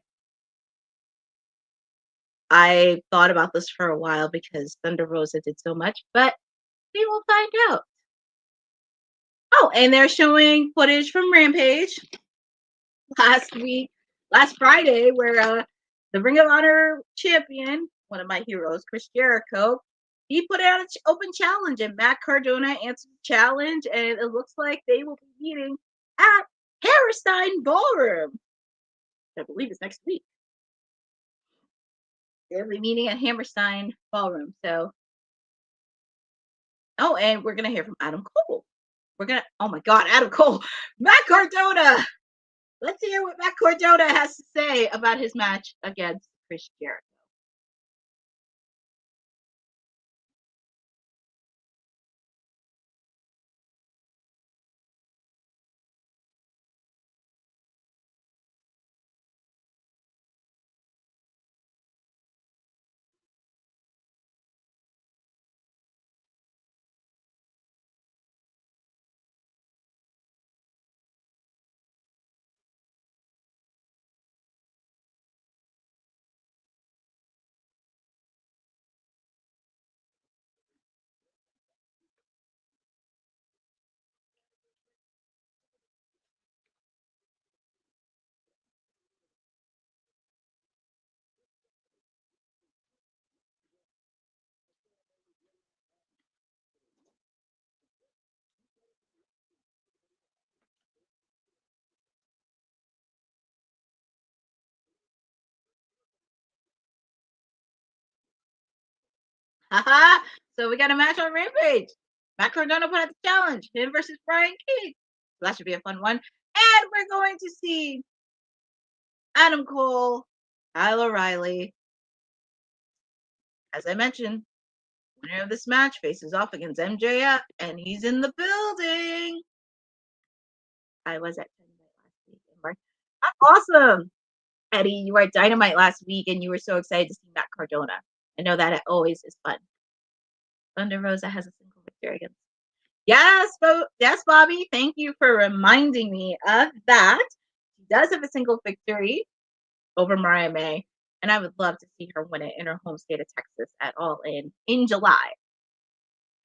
I thought about this for a while because Thunder Rosa did so much, but we will find out. Oh, and they're showing footage from Rampage last Friday, where the Ring of Honor champion, one of my heroes, Chris Jericho, he put out an open challenge, and Matt Cardona answered the challenge, and it looks like they will be meeting at Hammerstein Ballroom. I believe it's next week. They'll be meeting at Hammerstein Ballroom. So, oh, and we're gonna hear from Adam Cole. Oh my God, Adam Cole, Matt Cardona. Let's hear what Matt Cardona has to say about his match against Chris Jericho. Haha! So we got a match on Rampage. Matt Cardona put out the challenge. Him versus Brian King. So that should be a fun one. And we're going to see Adam Cole, Kyle O'Reilly. As I mentioned, winner of this match faces off against MJF, and he's in the building. I was at Dynamite last week. That's awesome. Eddie, you were at Dynamite last week, and you were so excited to see Matt Cardona. I know that it always is fun. Thunder Rosa has a single victory against. Yes, Bobby. Thank you for reminding me of that. He does have a single victory over Mariah May. And I would love to see her win it in her home state of Texas at All In July.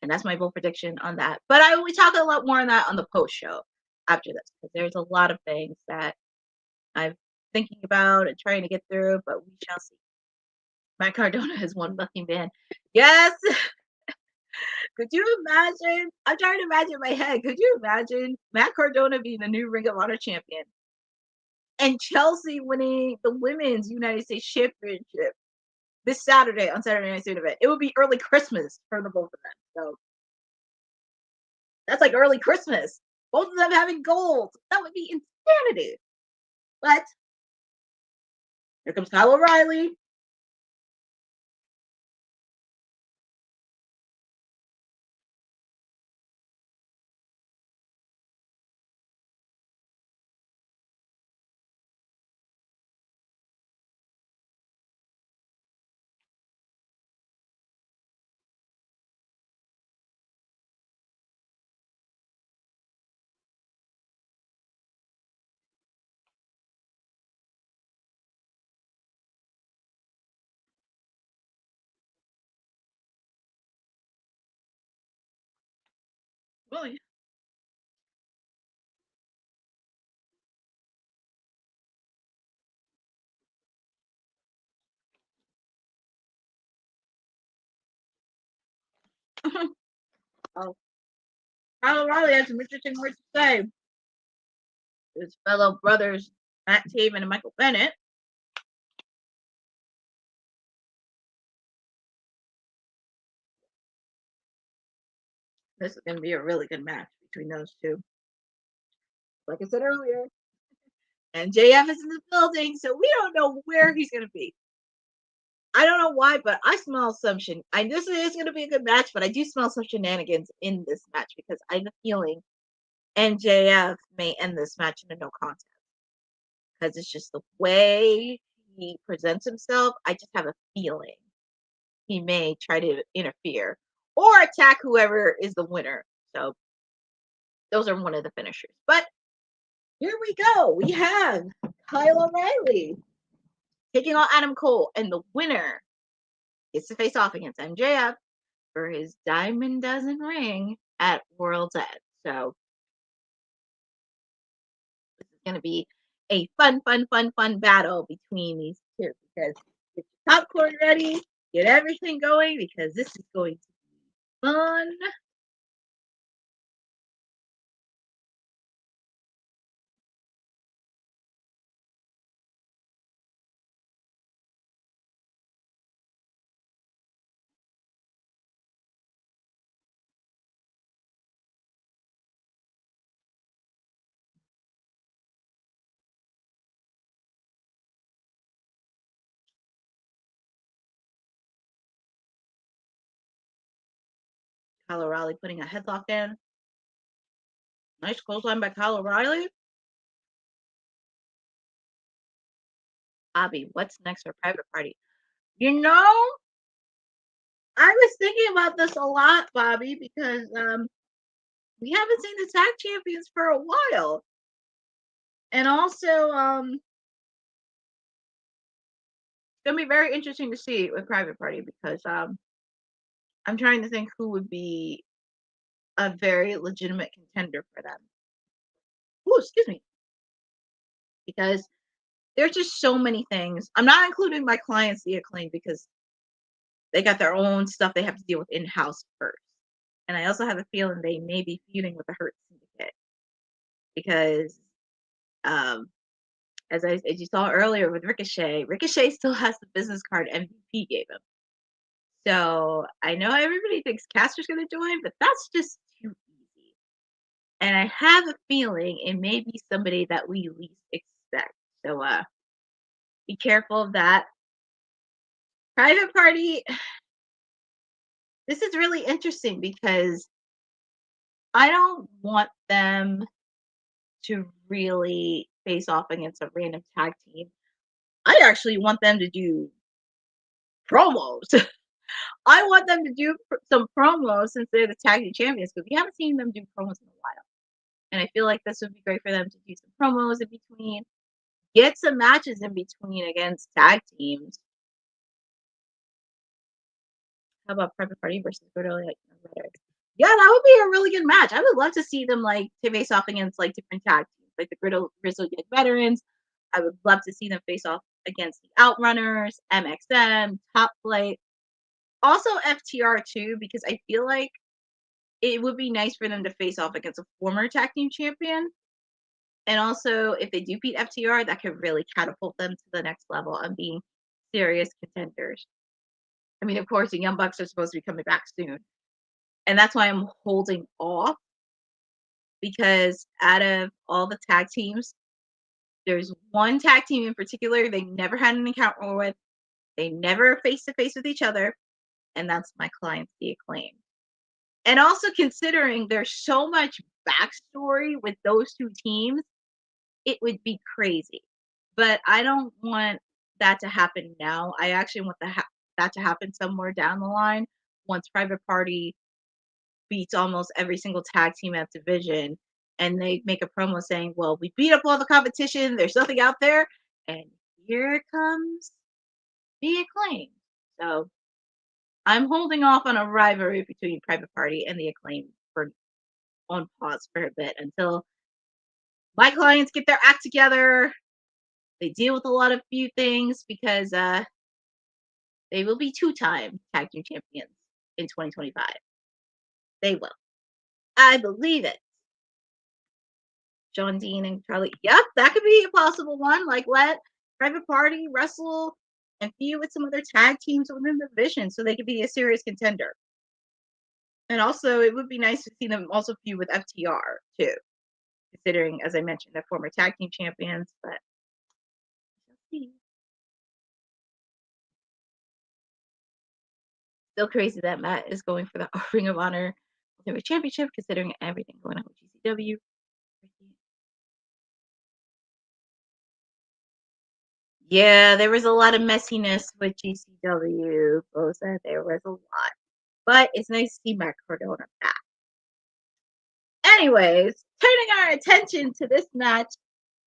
And that's my bold prediction on that. But I will talk a lot more on that on the post show after this, because there's a lot of things that I'm thinking about and trying to get through, but we shall see. Matt Cardona has won Bucking Man. Yes! Could you imagine? I'm trying to imagine in my head. Could you imagine Matt Cardona being the new Ring of Honor champion and Chelsea winning the women's United States Championship this Saturday on Saturday Night's Main Event? It would be early Christmas for the both of them. So that's like early Christmas. Both of them having gold. That would be insanity. But here comes Kyle O'Reilly. Really? Oh, Kyle O'Reilly had some interesting words to say. His fellow brothers, Matt Taven and Michael Bennett. This is going to be a really good match between those two. Like I said earlier, and JF is in the building, so we don't know where he's going to be. I don't know why, but I smell some this is going to be a good match, but I do smell some shenanigans in this match because I have a feeling MJF may end this match in a no contest. Because it's just the way he presents himself. I just have a feeling he may try to interfere or attack whoever is the winner. So those are one of the finishers. But here we go. We have Kyle O'Reilly taking on Adam Cole, and the winner gets to face off against MJF for his Diamond Diamond Ring at World's End. So this is going to be a fun battle between these two, because get your popcorn ready, get everything going, because this is going to be fun. Kyle O'Reilly putting a headlock in. Nice clothesline by Kyle O'Reilly. Bobby, what's next for Private Party? You know, I was thinking about this a lot, Bobby, because we haven't seen the tag champions for a while. And also, it's going to be very interesting to see with Private Party, because I'm trying to think who would be a very legitimate contender for them. Oh, excuse me. Because there's just so many things. I'm not including my clients, the Acclaim, because they got their own stuff they have to deal with in-house first. And I also have a feeling they may be feuding with the Hurt Syndicate. Because, as you saw earlier with Ricochet still has the business card MVP gave him. So I know everybody thinks Caster's going to join, but that's just too easy. And I have a feeling it may be somebody that we least expect. So be careful of that. Private Party, this is really interesting because I don't want them to really face off against a random tag team. I actually want them to do promos. I want them to do some promos since they're the tag team champions, because we haven't seen them do promos in a while. And I feel like this would be great for them to do some promos in between. get some matches in between against tag teams. How about Private Party versus Brody King? Yeah, that would be a really good match. I would love to see them like to face off against like different tag teams, like the Grizzly Young Veterans. I would love to see them face off against the Outrunners, MXM, Top Flight, also FTR too, because I feel like it would be nice for them to face off against a former tag team champion. And also, if they do beat FTR, that could really catapult them to the next level of being serious contenders. I mean, of course, the Young Bucks are supposed to be coming back soon. And that's why I'm holding off, because out of all the tag teams, there's one tag team in particular they never had an encounter with. They never face to face with each other. And that's my clients, The Acclaim. And also considering there's so much backstory with those two teams, it would be crazy. But I don't want that to happen now. I actually want that to happen somewhere down the line once Private Party beats almost every single tag team at division, and they make a promo saying, well, we beat up all the competition, there's nothing out there, and here comes The Acclaim. So I'm holding off on a rivalry between Private Party and The Acclaim on pause for a bit until my clients get their act together. They deal with a lot of few things, because they will be 2-time tag team champions in 2025. They will. I believe it. John Dean and Charlie. Yep, that could be a possible one. Like, let Private Party wrestle and feud with some other tag teams within the division so they could be a serious contender. And also, it would be nice to see them also feud with FTR too, considering, as I mentioned, they're former tag team champions. But we'll see. Still crazy that Matt is going for the Ring of Honor Championship, considering everything going on with GCW. Yeah, there was a lot of messiness with GCW. Both said there was a lot. But it's nice to see Matt Cardona back. Anyways, turning our attention to this match,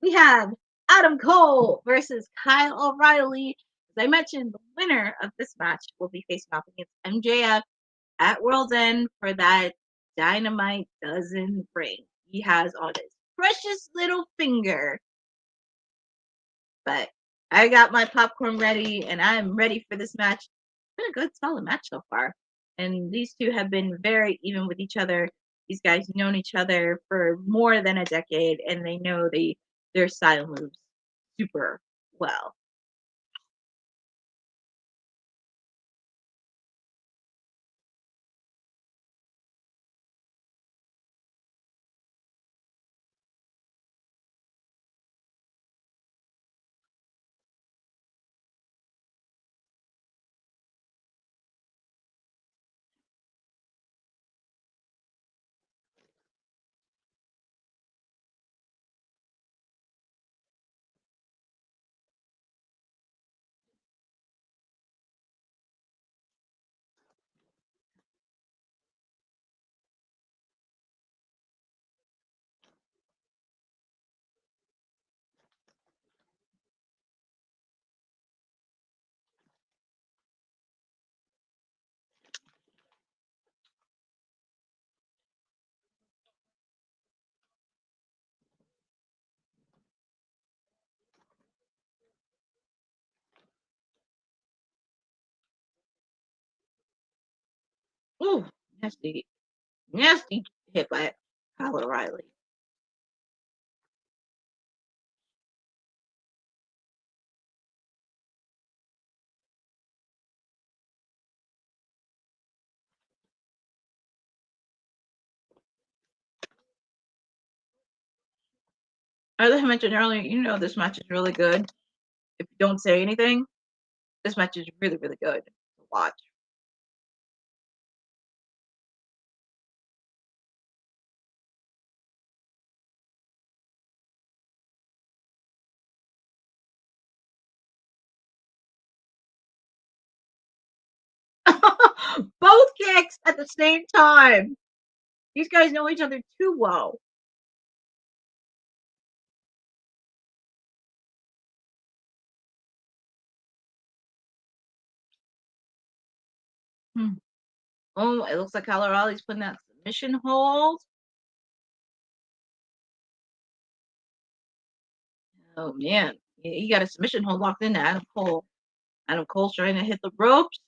we have Adam Cole versus Kyle O'Reilly. As I mentioned, the winner of this match will be facing off against MJF at World's End for that Dynamite Diamond Ring he has on his precious little finger. But I got my popcorn ready, and I'm ready for this match. It's been a good, solid match so far. And these two have been very even with each other. These guys have known each other for more than a decade, and they know their style moves super well. Ooh, nasty hit by Kyle O'Reilly. As I mentioned earlier, this match is really good. If you don't say anything, this match is really, really good to watch. Both kicks at the same time. These guys know each other too well. Oh, it looks like Colorado's putting that submission hold. Oh man, he got a submission hold locked into Adam Cole. Adam Cole's trying to hit the ropes.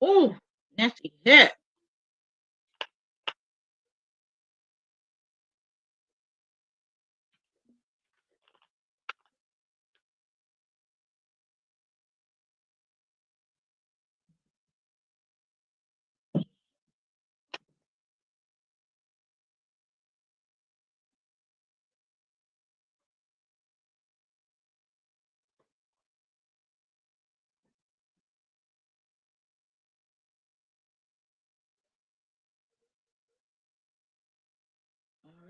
Oh, nasty hit.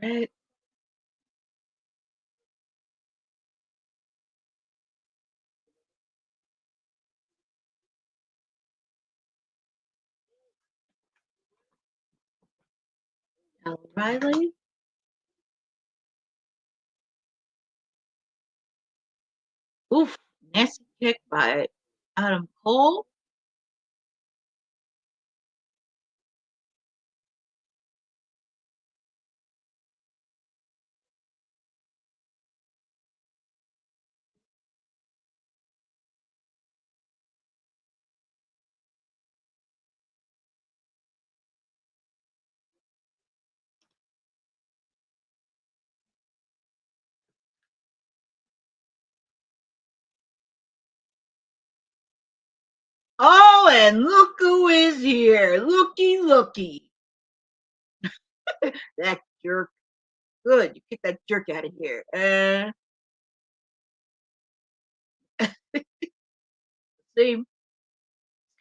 All right. Riley. Oof, nasty kick by Adam Cole. Oh, and look who is here. Looky. That jerk. Good. You kick that jerk out of here. See,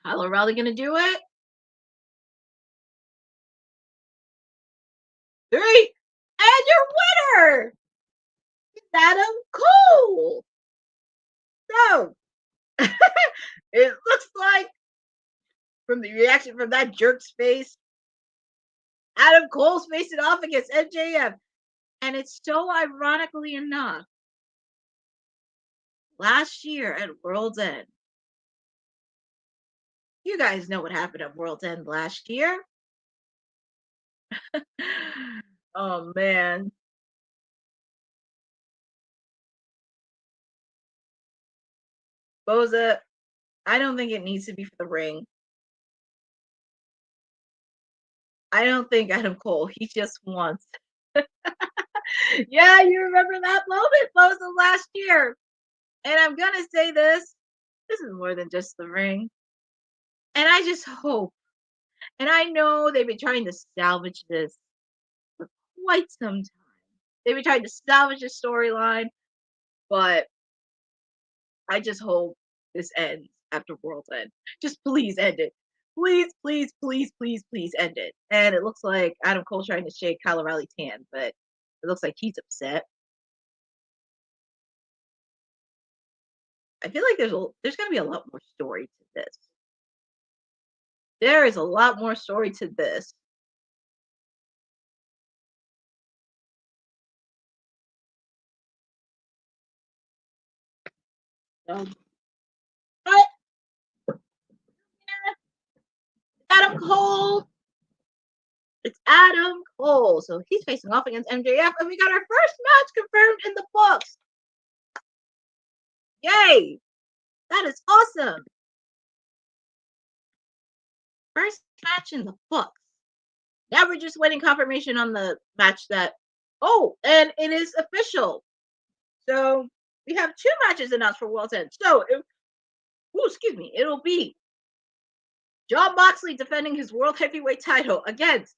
Kyle O'Reilly gonna do it? 3, and your winner, Adam Cole. So, it looks like from the reaction from that jerk's face, Adam Cole's facing off against MJF. And it's so ironically enough, last year at World's End, you guys know what happened at World's End last year. Oh, man. Boza, I don't think it needs to be for the ring. I don't think Adam Cole, he just wants. Yeah, you remember that moment, Boza, last year. And I'm going to say this is more than just the ring. And I just hope, and I know they've been trying to salvage this for quite some time. They've been trying to salvage the storyline, but I just hope this ends after World's End. Just please end it. Please end it. And it looks like Adam Cole trying to shake Kyle O'Reilly's hand, but it looks like he's upset. I feel like there's going to be a lot more story to this. There is a lot more story to this. But Adam Cole. It's Adam Cole. So he's facing off against MJF, and we got our first match confirmed in the books. Yay! That is awesome. First match in the books. Now we're just waiting confirmation on the match that. Oh, and it is official. So we have 2 matches announced for World's End. So, excuse me, it'll be Jon Moxley defending his World Heavyweight title against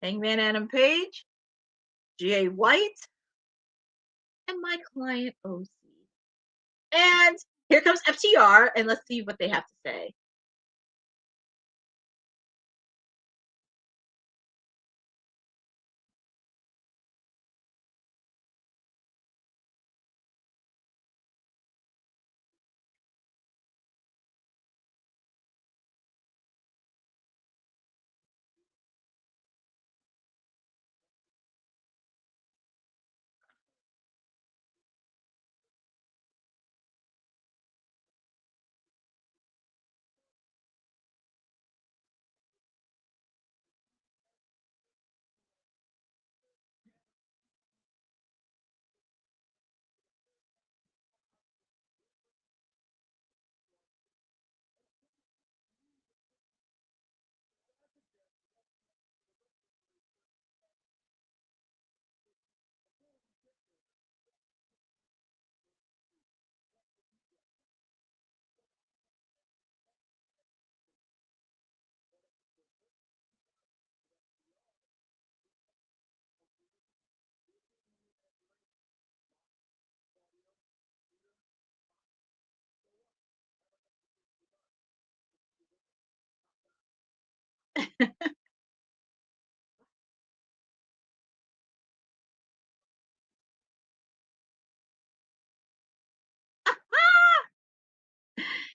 Hangman Adam Page, Jay White, and my client OC. And here comes FTR, and let's see what they have to say.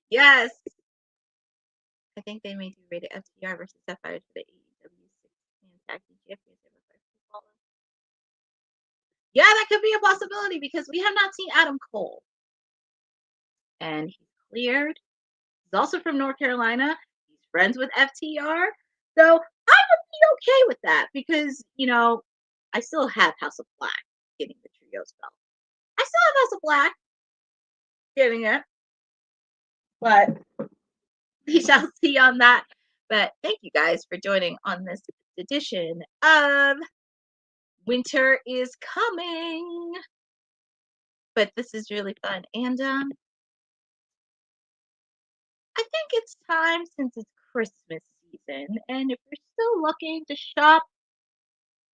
Yes. I think they may do rated FTR versus Sapphire for the AEW 6-man tag team championship. Yeah, that could be a possibility because we have not seen Adam Cole. And he's cleared. He's also from North Carolina. He's friends with FTR. So I would be okay with that because, I still have House of Black getting the trios belt. I still have House of Black getting it. But we shall see on that. But thank you guys for joining on this edition of Winter is Coming. But this is really fun. And I think it's time, since it's Christmas season, and if you're still looking to shop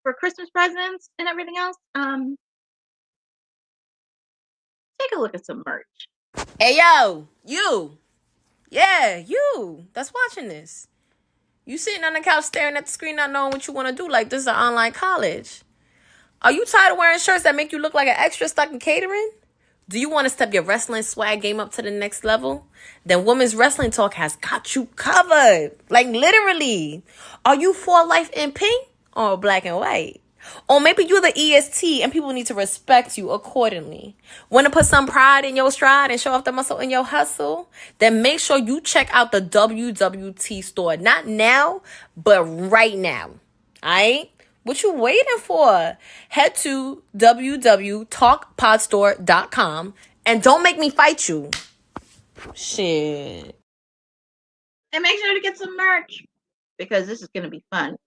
for Christmas presents and everything else, take a look at some merch. Hey, yo, you. Yeah, you that's watching this. You sitting on the couch staring at the screen not knowing what you want to do like this is an online college. Are you tired of wearing shirts that make you look like an extra stuck in catering? Do you want to step your wrestling swag game up to the next level? Then Women's Wrestling Talk has got you covered. Like literally. Are you for life in pink or black and white? Or maybe you're the EST and people need to respect you accordingly. Want to put some pride in your stride and show off the muscle in your hustle? Then make sure you check out the WWT store. Not now, but right now. Alright? What you waiting for? Head to www.talkpodstore.com and don't make me fight you. Shit. And make sure to get some merch because this is going to be fun.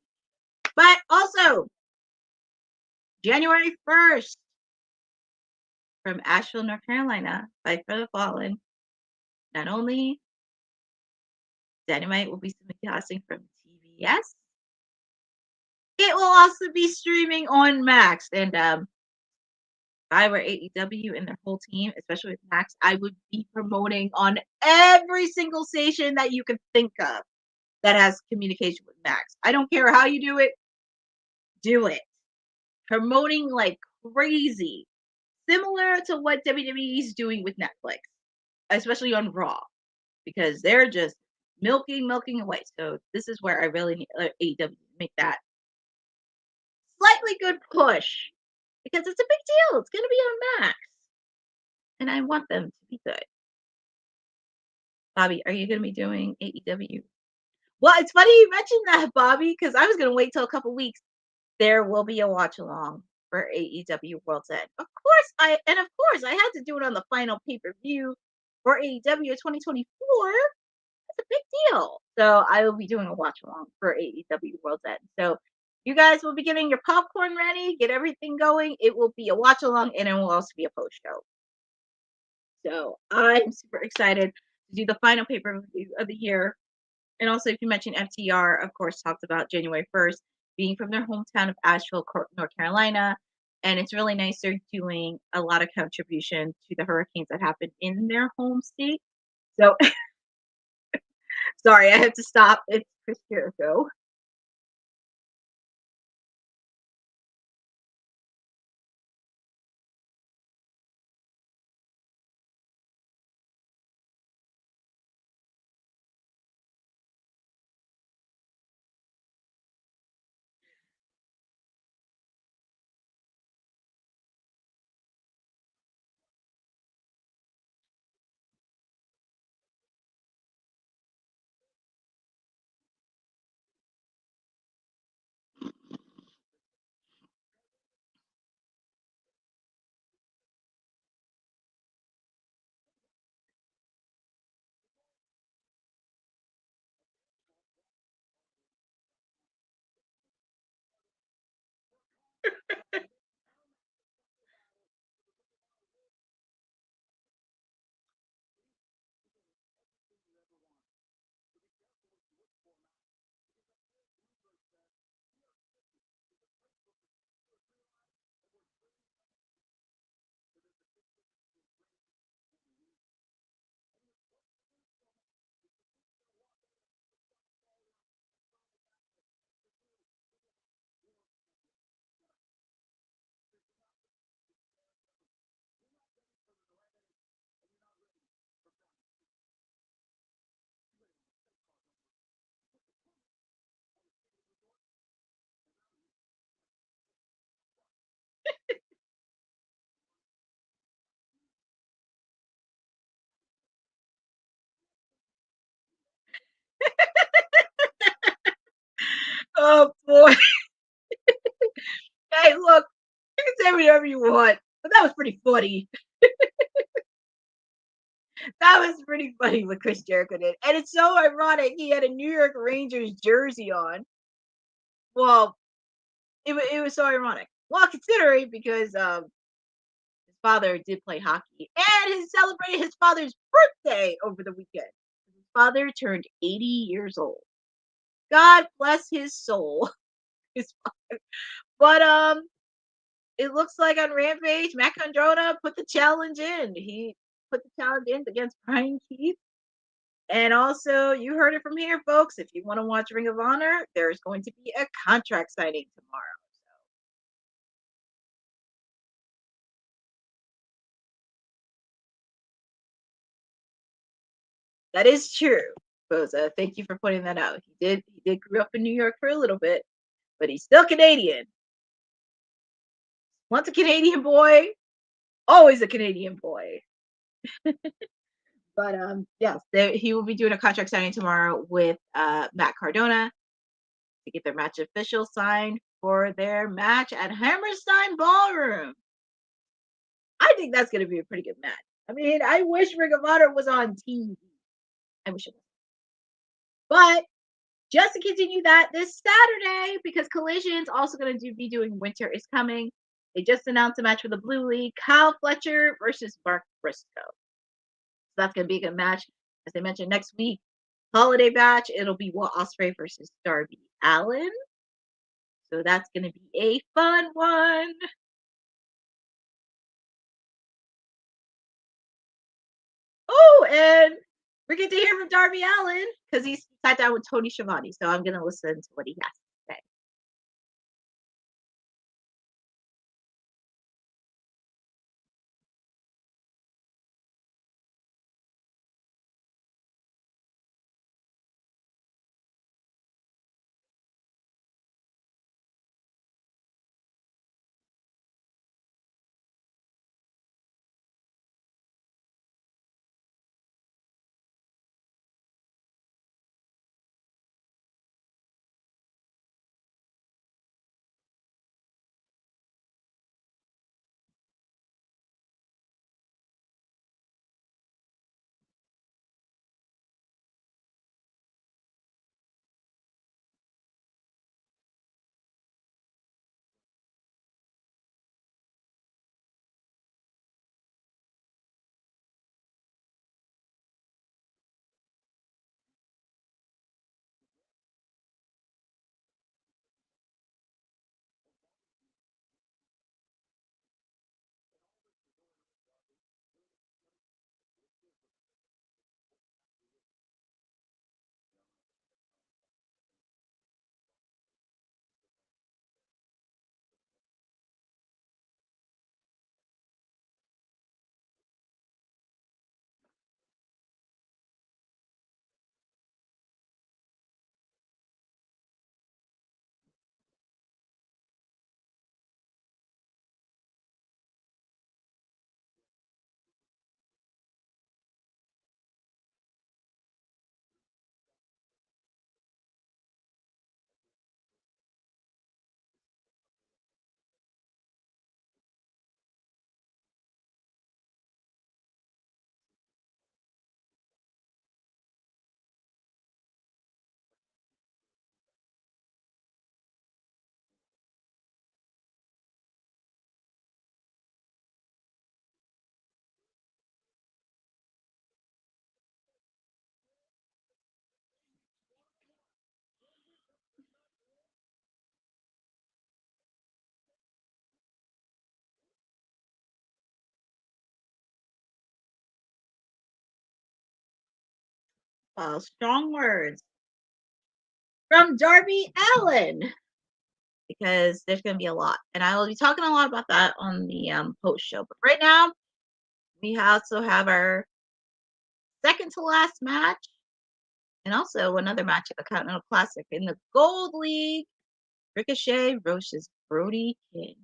But also, January 1st, from Asheville, North Carolina, Fight for the Fallen. Not only Dynamite will be simulcasting from TBS, it will also be streaming on Max. And if I were AEW and their whole team, especially with Max, I would be promoting on every single station that you could think of that has communication with Max. I don't care how you do it. Promoting like crazy. Similar to what WWE is doing with Netflix, especially on Raw, because they're just milking away. So this is where I really need AEW to make that slightly good push, because it's a big deal. It's going to be on Max, and I want them to be good. Bobby, are you going to be doing AEW? Well, it's funny you mentioned that, Bobby, because I was going to wait till a couple weeks. There will be a watch along for AEW World's End. Of course, I had to do it on the final pay-per-view for AEW 2024. That's a big deal. So I will be doing a watch along for AEW World's End. So you guys will be getting your popcorn ready, get everything going. It will be a watch along, and it will also be a post show. So I'm super excited to do the final pay-per-view of the year. And also, if you mention FTR, of course, talked about January 1st, being from their hometown of Asheville, North Carolina. And it's really nice they're doing a lot of contribution to the hurricanes that happened in their home state. So, sorry, I have to stop. It's Chris Jericho. Oh, boy. Hey, look, you can say whatever you want, but that was pretty funny. That was pretty funny what Chris Jericho did. And it's so ironic. He had a New York Rangers jersey on. Well, it was so ironic. Well, considering because his father did play hockey and he celebrated his father's birthday over the weekend. His father turned 80 years old. God bless his soul. His father. But it looks like on Rampage, Matt Condrona put the challenge in. He put the challenge in against Brian Keith. And also, you heard it from here, folks. If you want to watch Ring of Honor, there's going to be a contract signing tomorrow. That is true, Boza. Thank you for pointing that out. He did grow up in New York for a little bit, but he's still Canadian. Once a Canadian boy, always a Canadian boy. But yes, he will be doing a contract signing tomorrow with Matt Cardona to get their match official signed for their match at Hammerstein Ballroom. I think that's going to be a pretty good match. I mean, I wish Ring of Honor was on TV. I wish it was. But just to continue that this Saturday, because Collision's also going to be doing Winter is Coming. They just announced a match for the Blue League, Kyle Fletcher versus Mark Briscoe. So that's going to be a good match. As I mentioned, next week, holiday match, it'll be Will Ospreay versus Darby Allin. So that's going to be a fun one. Oh, and we get to hear from Darby Allin because he sat down with Tony Schiavone. So I'm going to listen to what he has to say. Strong words from Darby Allin, because there's going to be a lot. And I will be talking a lot about that on the post show. But right now, we also have our second to last match, and also another match at the Continental Classic in the Gold League. Ricochet versus Brody King.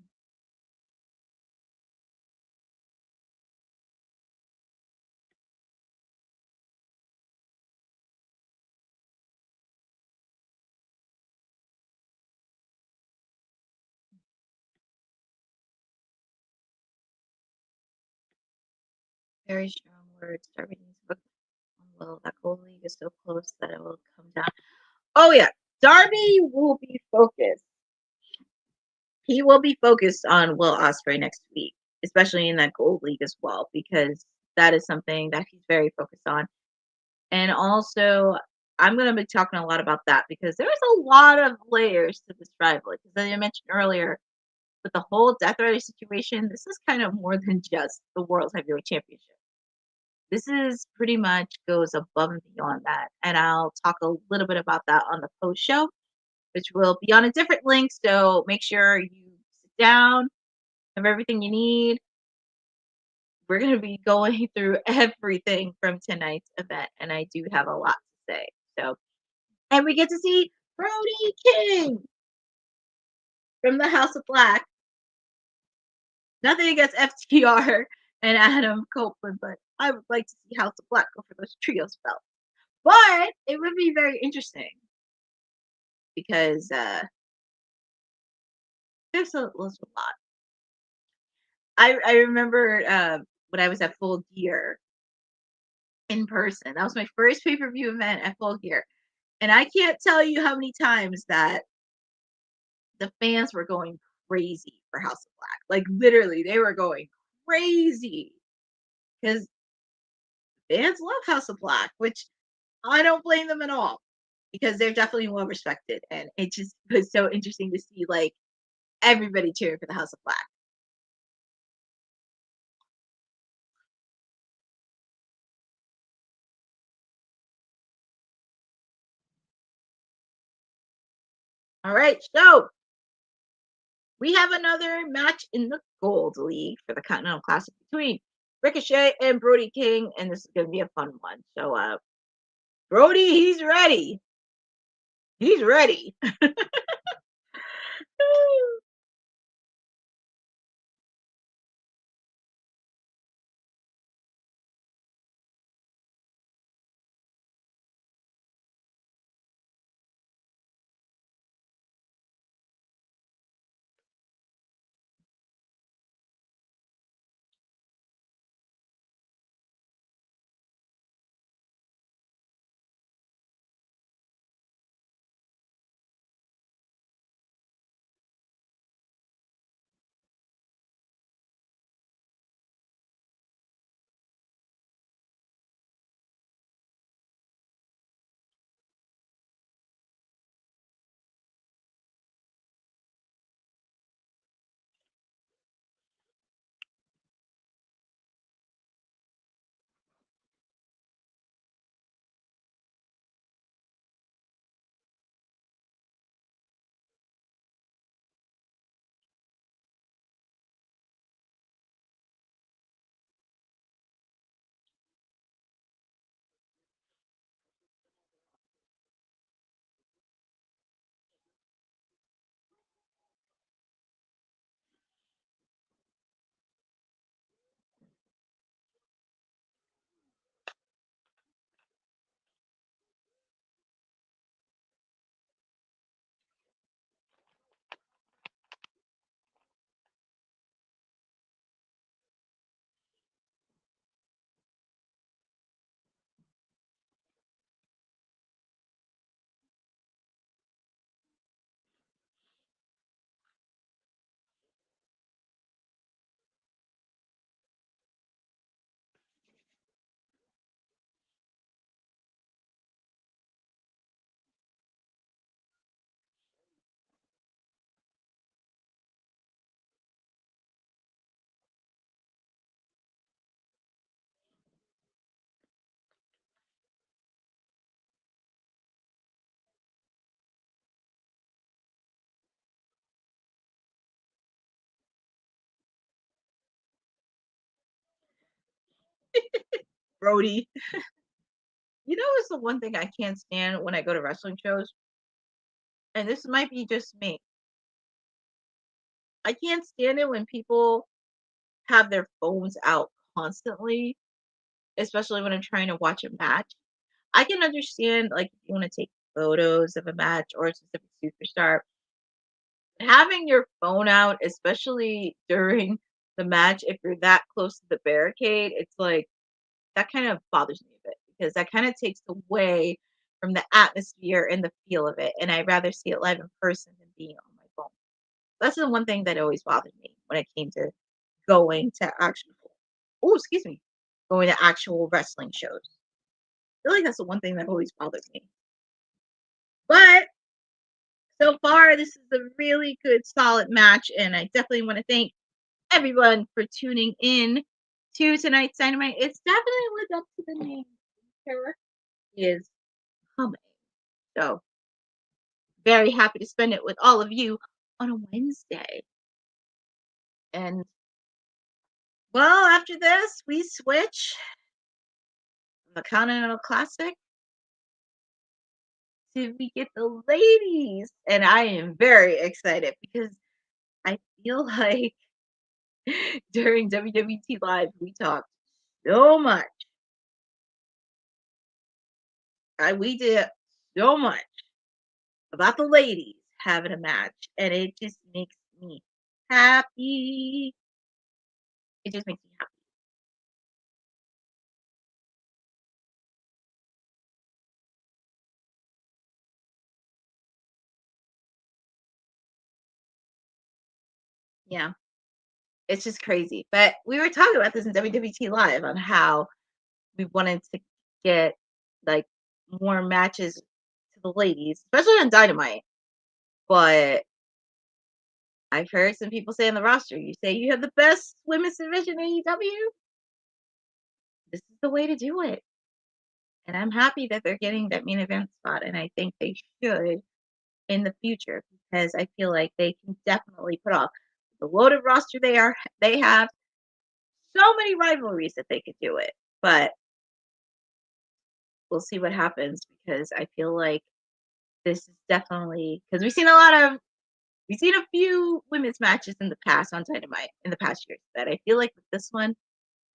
Very strong words. Darby needs to book. Well, that Gold League is so close that it will come down. Oh yeah, Darby will be focused. He will be focused on Will Ospreay next week, especially in that Gold League as well, because that is something that he's very focused on. And also, I'm going to be talking a lot about that because there's a lot of layers to this rivalry. Because as I mentioned earlier, with the whole Death Rider situation, this is kind of more than just the World Heavyweight Championship. This is pretty much goes above and beyond that. And I'll talk a little bit about that on the post show, which will be on a different link. So make sure you sit down, have everything you need. We're going to be going through everything from tonight's event, and I do have a lot to say. So, and we get to see Brody King from the House of Black. Nothing against FTR and Adam Copeland, but I would like to see House of Black go for those trios belts. But it would be very interesting because there's a lot. I remember when I was at Full Gear in person. That was my first pay-per-view event at Full Gear. And I can't tell you how many times that the fans were going crazy for House of Black. Like literally, they were going crazy because fans love House of Black, which I don't blame them at all because they're definitely well respected. And it just was so interesting to see like everybody cheering for the House of Black. All right, so we have another match in the Gold League for the Continental Classic between Ricochet and Brody King, and this is going to be a fun one. So, Brody, he's ready. He's ready. Brody. You know, it's the one thing I can't stand when I go to wrestling shows, and this might be just me. I can't stand it when people have their phones out constantly, especially when I'm trying to watch a match. I can understand, like, if you want to take photos of a match or a specific superstar, having your phone out, especially during the match, if you're that close to the barricade, it's like that kind of bothers me a bit because that kind of takes away from the atmosphere and the feel of it. And I'd rather see it live in person than being on my phone. That's the one thing that always bothered me when it came to going to actual, oh, excuse me, going to actual wrestling shows. I feel like that's the one thing that always bothers me. But so far, this is a really good, solid match, and I definitely want to thank everyone for tuning in to tonight's Dynamite. It's definitely lived up to the name. Character is humming. So, very happy to spend it with all of you on a Wednesday. And, well, after this, we switch the Continental Classic to we get the ladies. And I am very excited because I feel like during WWT Live, we talked so much. We did so much about the ladies having a match, and it just makes me happy. It just makes me happy. Yeah, it's just crazy. But we were talking about this in WWT Live on how we wanted to get like more matches to the ladies, especially on Dynamite. But I've heard some people say on the roster, you say you have the best women's division in AEW. This is the way to do it. And I'm happy that they're getting that main event spot, and I think they should in the future because I feel like they can definitely put off the loaded roster they have so many rivalries that they could do it. But we'll see what happens because I feel like this is definitely because we've seen a few women's matches in the past on Dynamite in the past years that I feel like with this one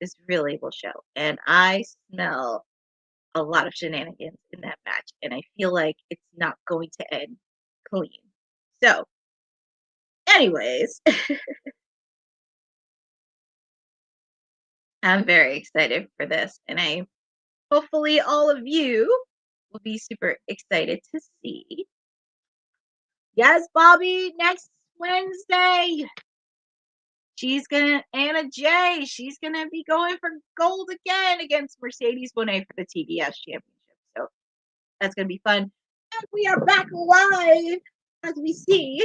this really will show. And I smell a lot of shenanigans in that match, and I feel like it's not going to end clean. So, anyways, I'm very excited for this, and I hopefully all of you will be super excited to see. Yes, Bobby, next Wednesday. Anna Jay, she's gonna be going for gold again against Mercedes Bonet for the TBS championship. So that's gonna be fun. And we are back live as we see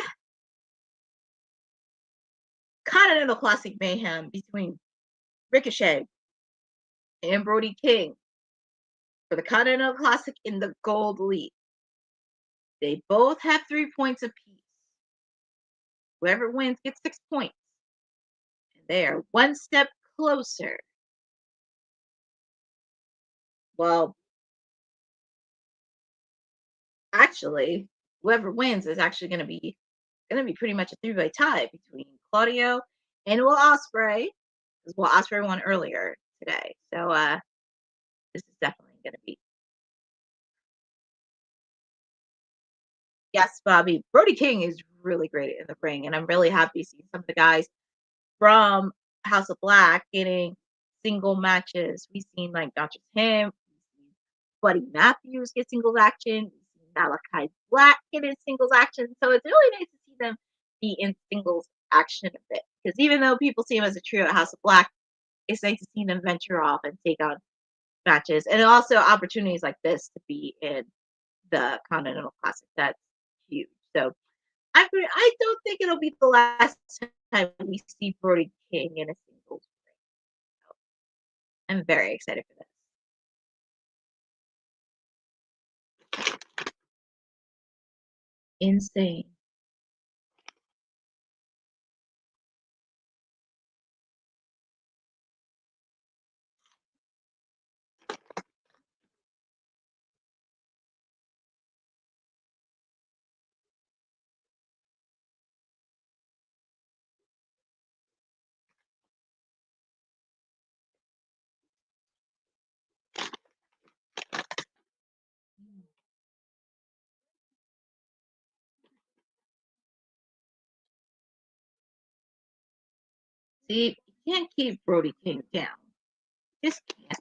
Continental Classic Mayhem between Ricochet and Brody King for the Continental Classic in the Gold League. They both have 3 points apiece. Whoever wins gets 6 points. And they are one step closer. Well, actually, whoever wins is actually going to be pretty much a 3-way tie between Claudio and Ospreay, because Ospreay won earlier today. So this is definitely going to be. Yes, Bobby. Brody King is really great in the ring, and I'm really happy to see some of the guys from House of Black getting single matches. We've seen like not just him, we've seen Buddy Matthews get singles action, we've seen Malachi Black get in singles action. So it's really nice to see them be in singles action a bit. Because even though people see him as a trio at House of Black, it's nice to see them venture off and take on matches. And also opportunities like this to be in the Continental Classic. That's huge. So I don't think it'll be the last time we see Brody King in a singles ring. So I'm very excited for this. Insane. See, you can't keep Brody King down. Just can't.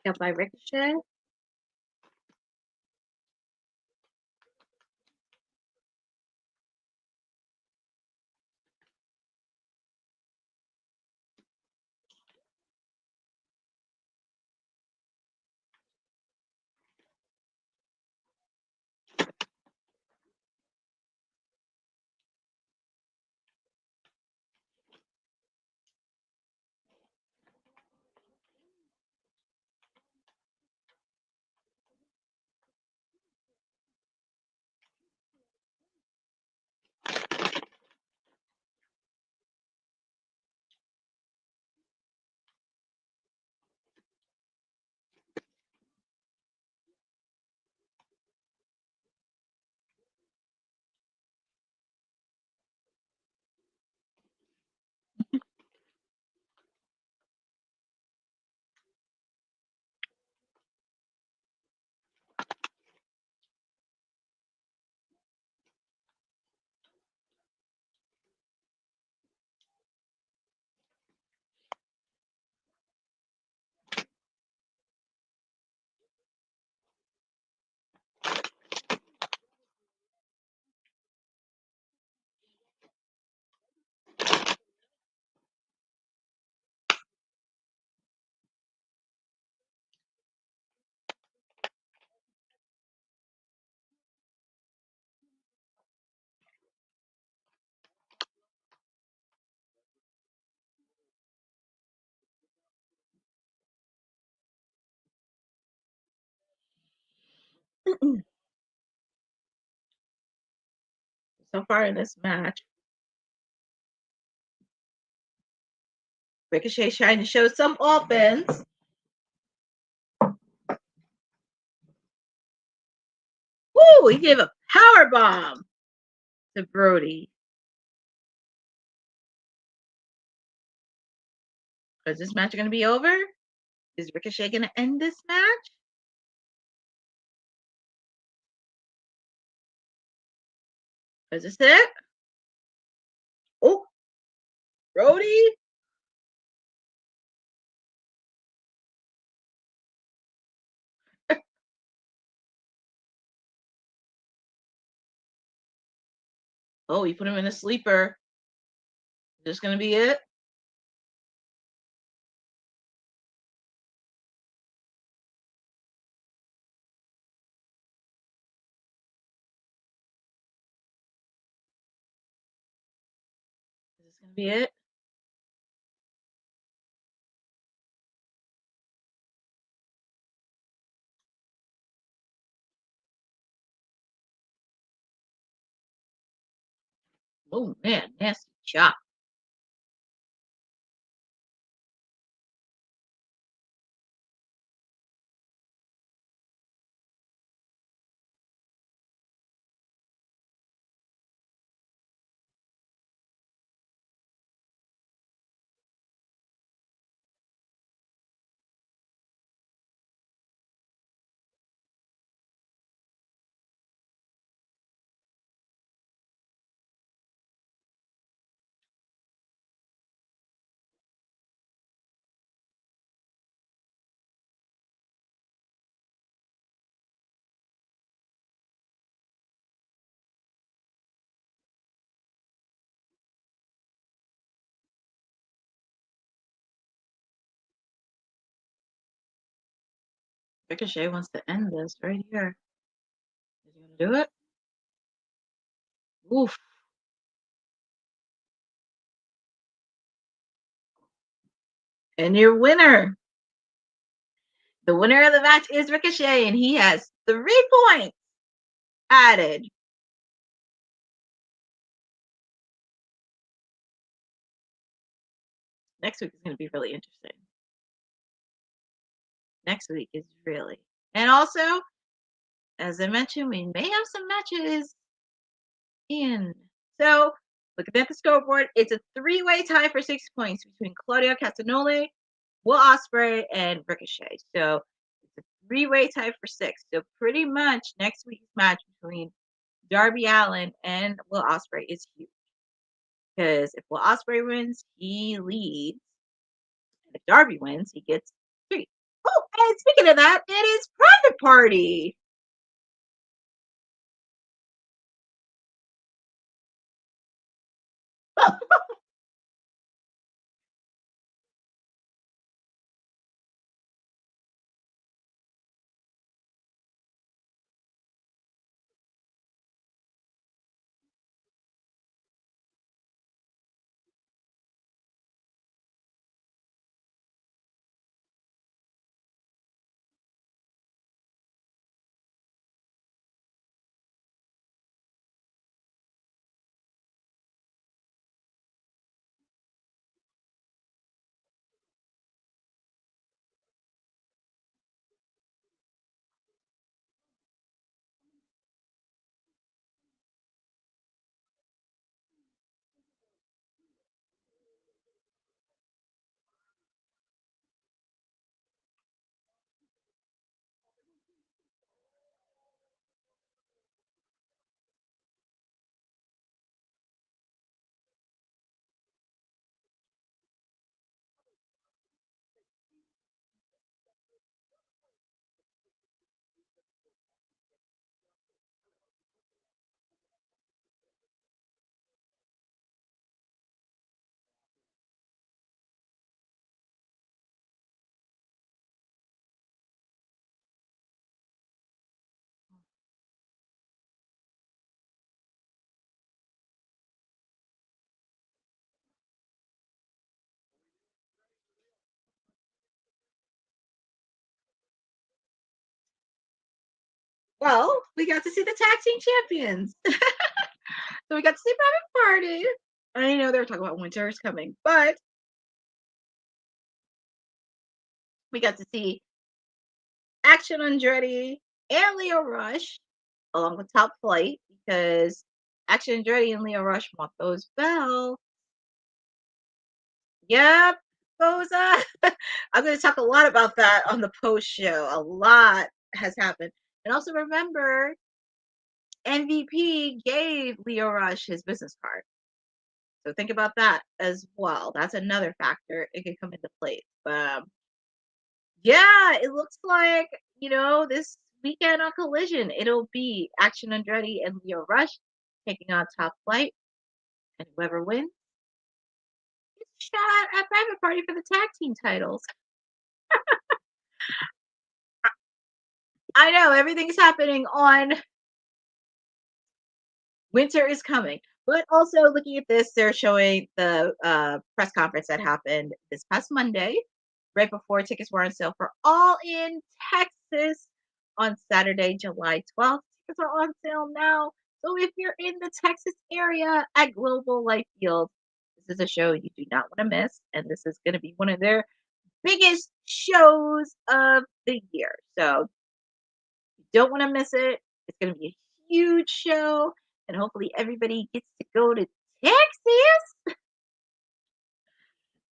Got by Ricochet. So far in this match, Ricochet's trying to show some offense. Woo! He gave a power bomb to Brody. Is this match going to be over? Is Ricochet going to end this match? Is this it? Oh, Brody. Oh, he put him in a sleeper. Is this going to be it? Is this going to be it? Oh, man, nasty chop. Ricochet wants to end this right here. Is he going to do it? Oof. And your winner. The winner of the match is Ricochet, and he has 3 points added. Next week is going to be really interesting. Next week is really. And also, as I mentioned, we may have some matches in So, looking at the scoreboard, it's a three-way tie for 6 points between Claudio Castagnoli, Will Ospreay, and Ricochet. So, it's a three-way tie for 6. So, pretty much next week's match between Darby Allin and Will Ospreay is huge. Because if Will Ospreay wins, he leads. And if Darby wins, he gets 3. Oh, and speaking of that, it is Private Party. Well, we got to see the tag team champions. So we got to see Private Party. I know they were talking about winter is coming, but we got to see Action Andretti and Leo Rush along with Top Flight because Action Andretti and Leo Rush want those belts. Yep, Boza. I'm going to talk a lot about that on the post show. A lot has happened. And also remember, MVP gave Leo Rush his business card. So think about that as well. That's another factor. It could come into place. But yeah, it looks like, this weekend on Collision, it'll be Action Andretti and Leo Rush taking on Top Flight. And whoever wins gets a shot at Private Party for the tag team titles. I know everything's happening on Winter is Coming. But also looking at this, they're showing the press conference that happened this past Monday, right before tickets were on sale for All In Texas on Saturday, July 12th. Tickets are on sale now. So if you're in the Texas area at Global Life Field, this is a show you do not want to miss. And this is going to be one of their biggest shows of the year. So you don't want to miss it. It's going to be a huge show. And hopefully everybody gets to go to Texas.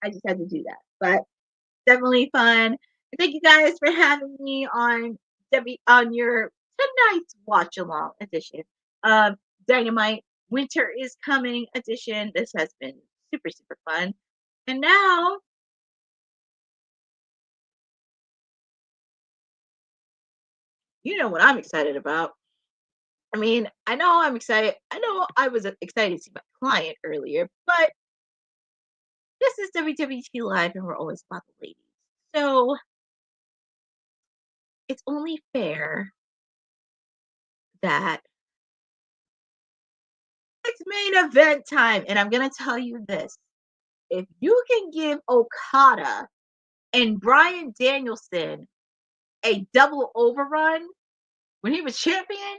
I just had to do that. But definitely fun. Thank you guys for having me on your tonight's watch along edition of Dynamite Winter is Coming edition. This has been super, super fun. And now you know what I'm excited about. I mean, I know I'm excited. I know I was excited to see my client earlier, but this is WWT Live and we're always about the ladies. So it's only fair that it's main event time. And I'm going to tell you this. If you can give Okada and Bryan Danielson a double overrun when he was champion,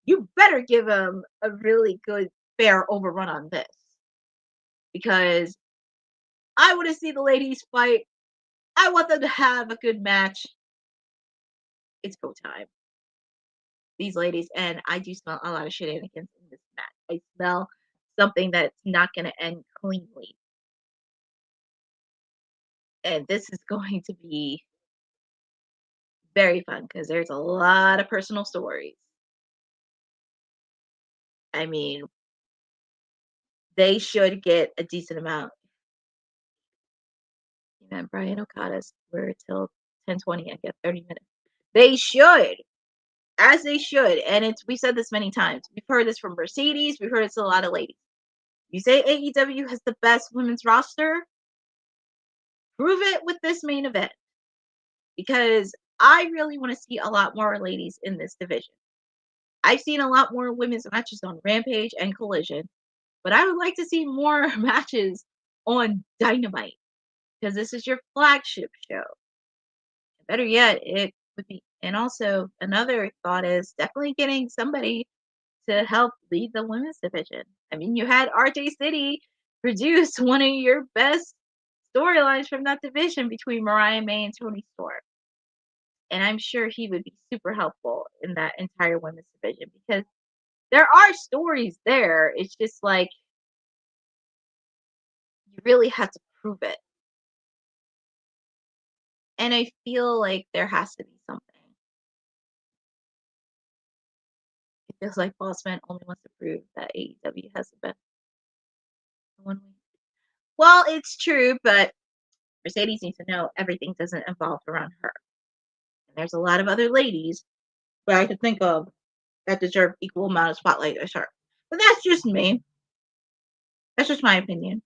you better give him a really good, fair overrun on this. Because I want to see the ladies fight. I want them to have a good match. It's go time. These ladies, and I do smell a lot of shenanigans in this match. I smell something that's not going to end cleanly. And this is going to be very fun because there's a lot of personal stories. I mean, they should get a decent amount. Brian Okada's we're till 10:20. I get 30 minutes. They should, as they should. And we said this many times. We've heard this from Mercedes. We've heard this from a lot of ladies. You say AEW has the best women's roster. Prove it with this main event. Because I really want to see a lot more ladies in this division. I've seen a lot more women's matches on Rampage and Collision, but I would like to see more matches on Dynamite because this is your flagship show. Better yet, it would be. And also, another thought is definitely getting somebody to help lead the women's division. I mean, you had RJ City produce one of your best storylines from that division between Mariah May and Toni Storm. And I'm sure he would be super helpful in that entire women's division because there are stories there. It's just like you really have to prove it. And I feel like there has to be something. It feels like Bossman only wants to prove that AEW has the best 1 week. Well, it's true, but Mercedes needs to know everything doesn't evolve around her. And there's a lot of other ladies that I could think of that deserve equal amount of spotlight as her. But that's just me. That's just my opinion.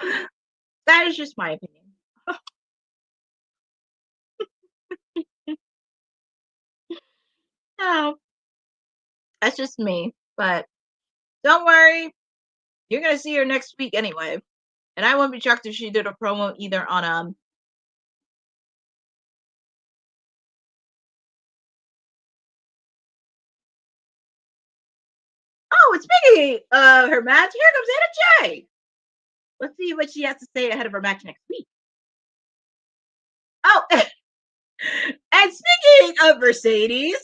That is just my opinion. No, that's just me. But don't worry, you're gonna see her next week anyway. And I wouldn't be shocked if she did a promo either on Oh, and speaking of her match, here comes Anna Jay. Let's see what she has to say ahead of her match next week. Oh, and speaking of Mercedes,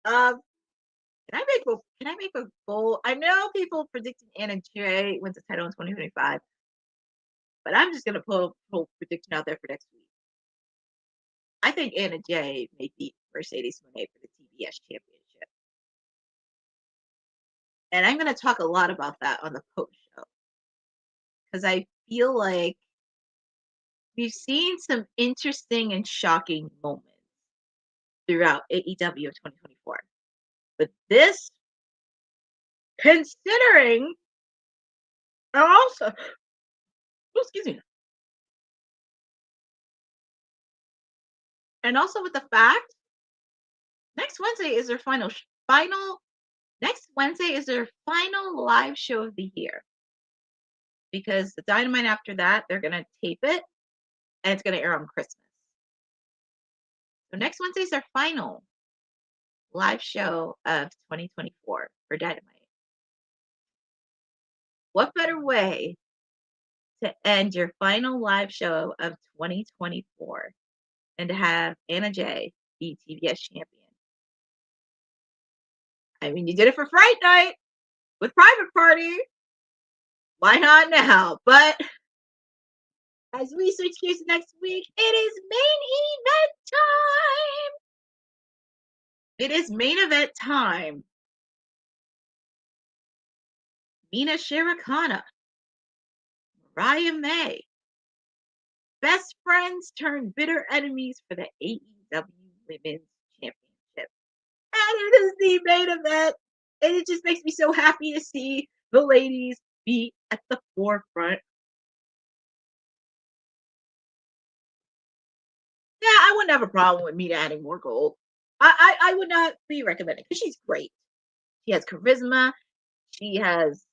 um, can I make a bold? I know people predicting Anna Jay wins the title in 2025, but I'm just gonna put a prediction out there for next week. I think Anna Jay may beat Mercedes Moné for the TBS championship. And I'm going to talk a lot about that on the post show. Because I feel like we've seen some interesting and shocking moments throughout AEW of 2024. But this, considering, and also, excuse me, and also with the fact, next Wednesday is their final live show of the year. Because the Dynamite after that, they're going to tape it, and it's going to air on Christmas. So next Wednesday is their final live show of 2024 for Dynamite. What better way to end your final live show of 2024 than to have Anna Jay be TBS champion? I mean, you did it for Fright Night with Private Party. Why not now? But as we switch gears next week, it is main event time. It is main event time. Mina Shirakawa, Mariah May, best friends turn bitter enemies for the AEW Women's Championship. And it is the main event. And it just makes me so happy to see the ladies be at the forefront. Yeah, I wouldn't have a problem with Mina adding more gold. I would not be recommending because she's great. She has charisma. She has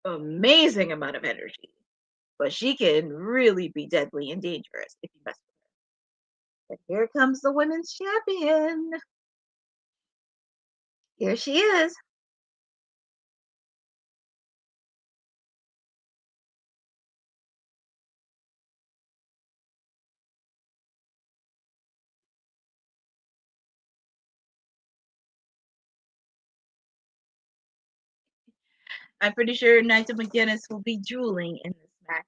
amazing amount of energy. But she can really be deadly and dangerous if you mess with her. But here comes the women's champion. Here she is. I'm pretty sure Nigel McGuinness will be drooling in this match.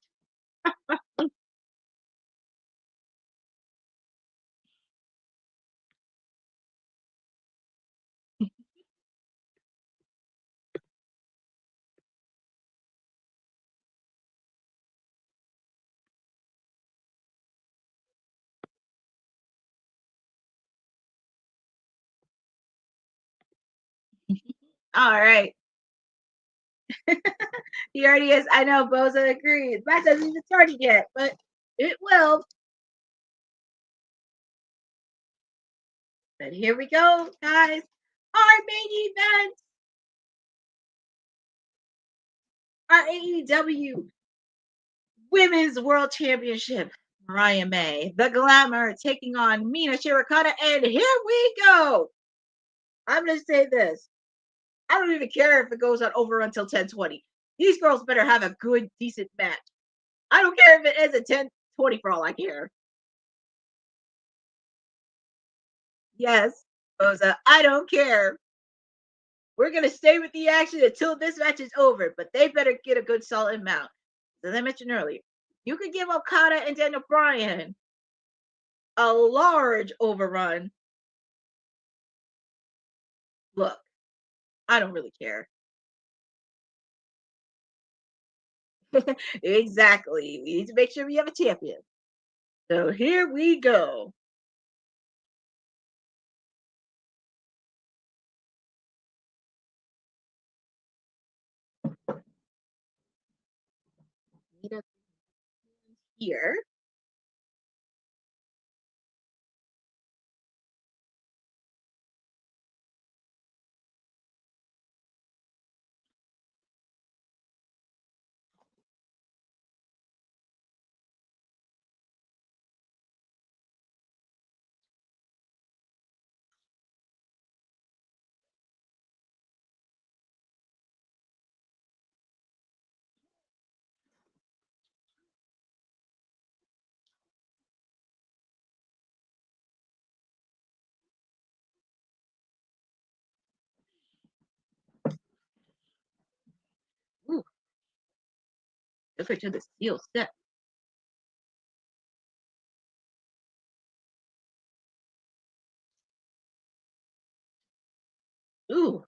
All right. He already is. I know Boza agrees. Match hasn't even started yet, but it will. But here we go, guys. Our main event. Our AEW Women's World Championship. Mariah May, the Glamour, taking on Mina Shirakawa, and here we go. I'm going to say this. I don't even care if it goes on over until 10:20. These girls better have a good, decent match. I don't care if it ends at 10:20 for all I care. Yes, Boza, I don't care. We're going to stay with the action until this match is over, but they better get a good solid amount. As I mentioned earlier, you could give Okada and Daniel Bryan a large overrun. Look, I don't really care. Exactly. We need to make sure we have a champion. So here we go. Here. Ooh. Look at the steel step. Ooh.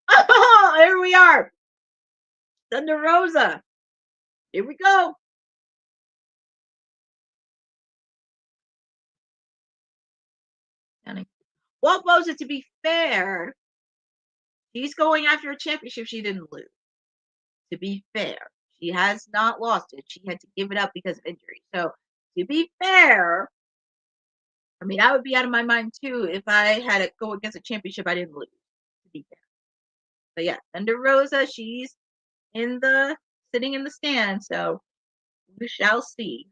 Oh, here we are. Thunder Rosa Here we go. Well, Boza, to be fair, she's going after a championship she didn't lose. To be fair, she has not lost it. She had to give it up because of injury. So, to be fair, I mean, I would be out of my mind too if I had to go against a championship I didn't lose. To be fair, but yeah, Thunder Rosa, she's sitting in the stand. So we shall see.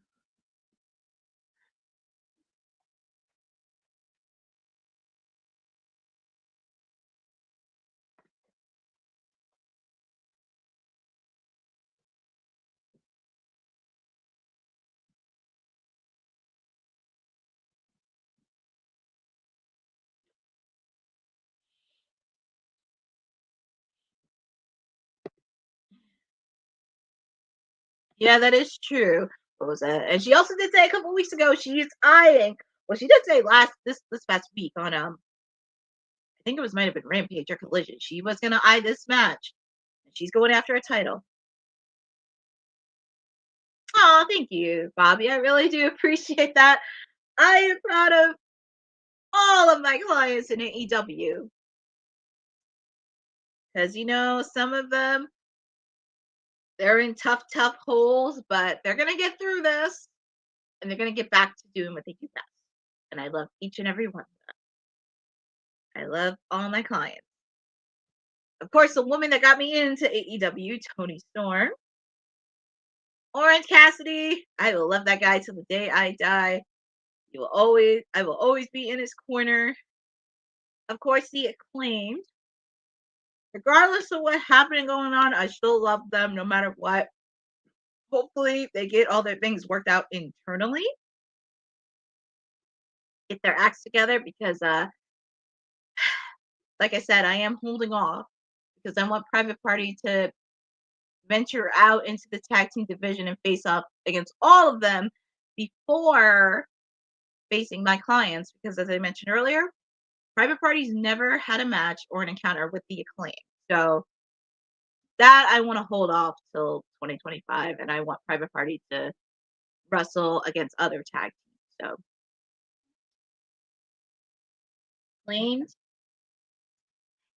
Yeah, that is true. Rosa, and she also did say a couple weeks ago she's eyeing. Well, she did say this past week on I think it might have been Rampage or Collision. She was gonna eye this match. She's going after a title. Oh, thank you, Bobby. I really do appreciate that. I am proud of all of my clients in AEW. Because, some of them, they're in tough holes, but they're going to get through this. And they're going to get back to doing what they do best. And I love each and every one of them. I love all my clients. Of course, the woman that got me into AEW, Tony Storm. Orange Cassidy, I will love that guy till the day I die. I will always be in his corner. Of course, the Acclaimed. Regardless of what happened going on, I still love them no matter what. Hopefully, they get all their things worked out internally. Get their acts together because, like I said, I am holding off because I want Private Party to venture out into the tag team division and face off against all of them before facing my clients. Because, as I mentioned earlier, Private Party's never had a match or an encounter with the Acclaim. So that I want to hold off till 2025, and I want Private Party to wrestle against other tag teams. So Acclaimed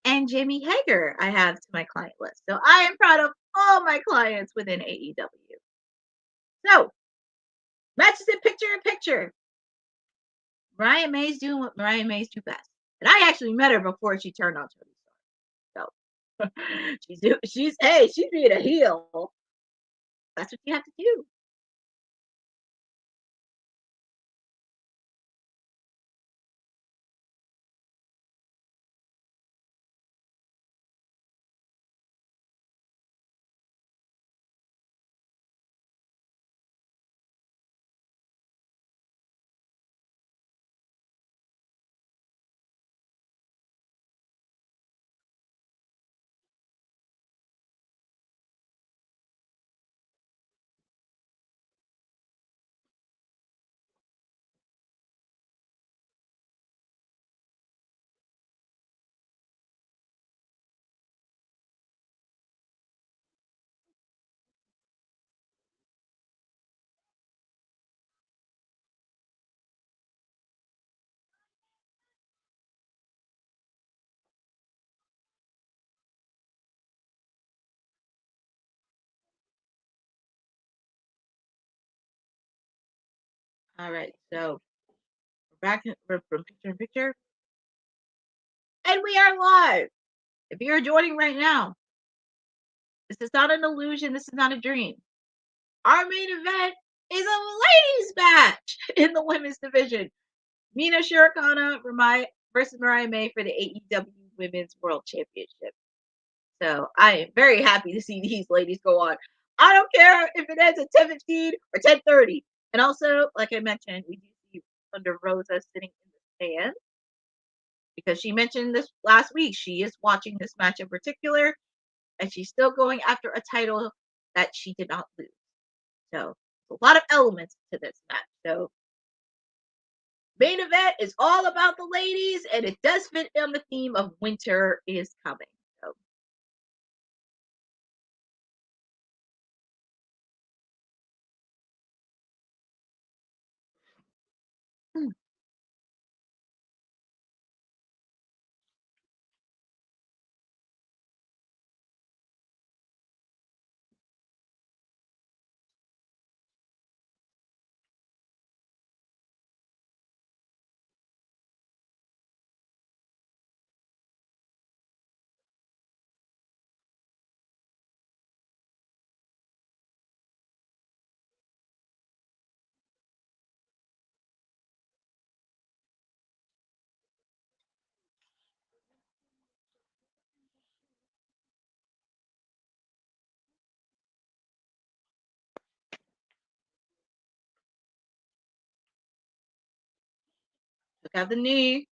and Jamie Hager I have to my client list. So I am proud of all my clients within AEW. So matches in picture. Mariah May's doing what Mariah May's do best. And I actually met her before she turned on Tony Storm. So she's being a heel. That's what you have to do. All right, so we're from picture in picture. And we are live. If you're joining right now, this is not an illusion. This is not a dream. Our main event is a ladies match in the women's division. Mina Shirakawa versus Mariah May for the AEW Women's World Championship. So I am very happy to see these ladies go on. I don't care if it ends at 10:15 or 10:30. And also, like I mentioned, we do see Thunder Rosa sitting in the stand because she mentioned this last week. She is watching this match in particular, and she's still going after a title that she did not lose. So a lot of elements to this match. So main event is all about the ladies, and it does fit on the theme of winter is coming. So Look at the knee.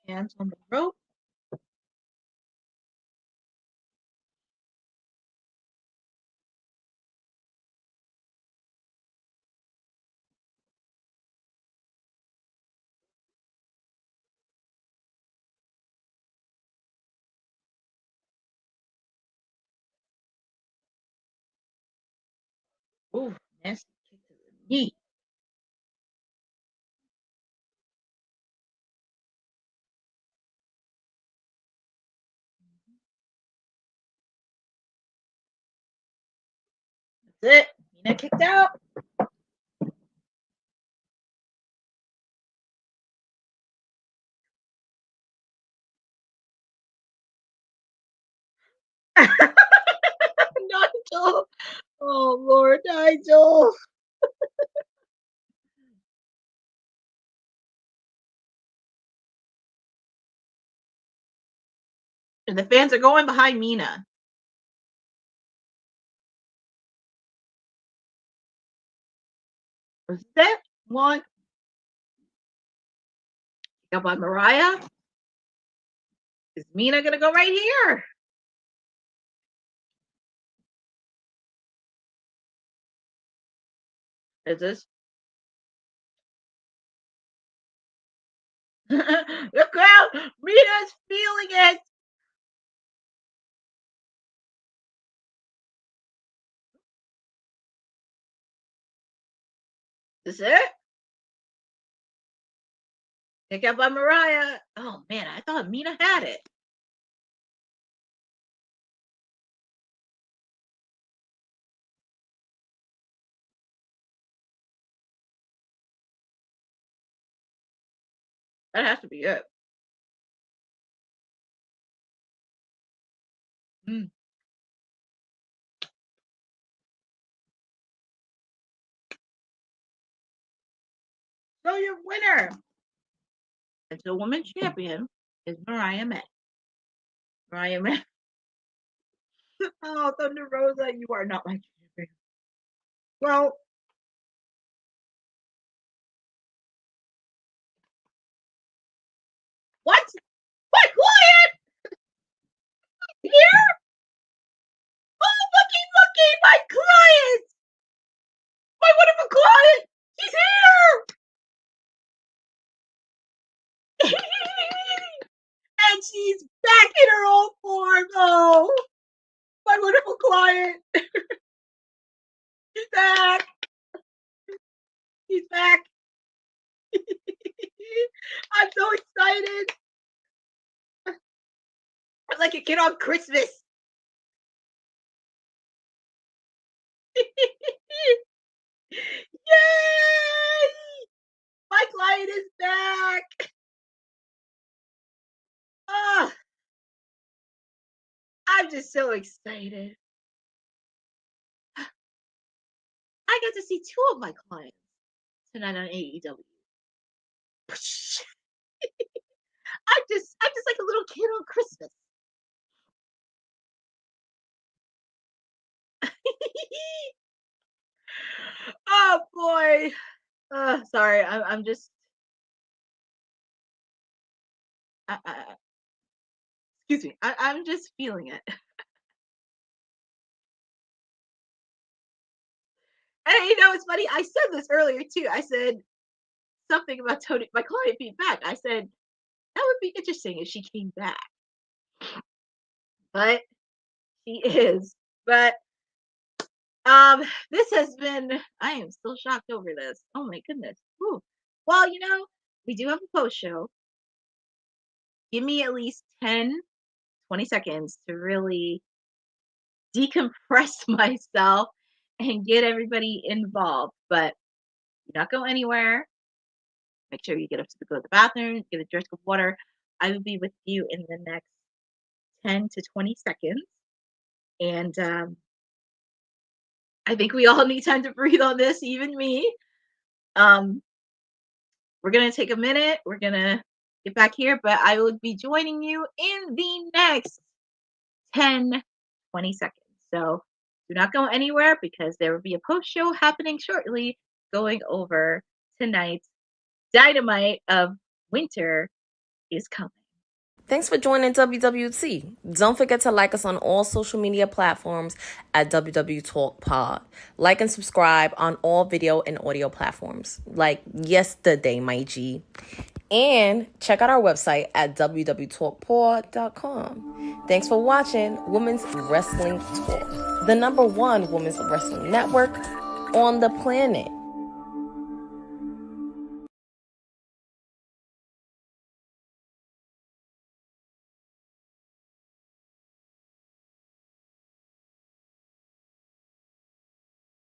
Hands on the rope. Ooh, nasty kick to the knee. That's it. Mina kicked out. Nigel. Oh, Lord, Nigel. And the fans are going behind Mina. Was that one? Up by Mariah. Is Mina gonna go right here? Is this? The crowd, Mina's feeling it. Is it? Pick up by Mariah. Oh man, I thought Mina had it. That has to be it. Mm. So your winner, and the women's champion, is Mariah May. Mariah May. Oh, Thunder Rosa, you are not my champion. Well, what? My client here? Oh, looky, my client, my wonderful client, he's here. And she's back in her old form. Oh, my wonderful client. He's back. He's back. I'm so excited. I'm like a kid on Christmas. Yay! My client is back. Oh, I'm just so excited. I got to see two of my clients tonight on AEW. I'm just like a little kid on Christmas. Oh boy. Sorry, I'm just excuse me. I'm just feeling it. you know, it's funny. I said this earlier too. I said something about Tony, my client being back. I said that would be interesting if she came back, but she is. But this has been. I am still shocked over this. Oh my goodness. Whew. Well, you know, we do have a post show. Give me at least 10, 20 seconds to really decompress myself and get everybody involved. But do not go anywhere. Make sure you get up to go to the bathroom, get a drink of water. I will be with you in the next 10 to 20 seconds. And I think we all need time to breathe on this, even me. We're going to take a minute. We're going to get back here, but I will be joining you in the next 10, 20 seconds. So do not go anywhere because there will be a post show happening shortly going over tonight's Dynamite of Winter is coming. Thanks for joining WWT. Don't forget to like us on all social media platforms at WW Talk Pod. Like and subscribe on all video and audio platforms like yesterday, my G. And check out our website at www.talkpod.com. Thanks for watching Women's Wrestling Talk, the #1 women's wrestling network on the planet.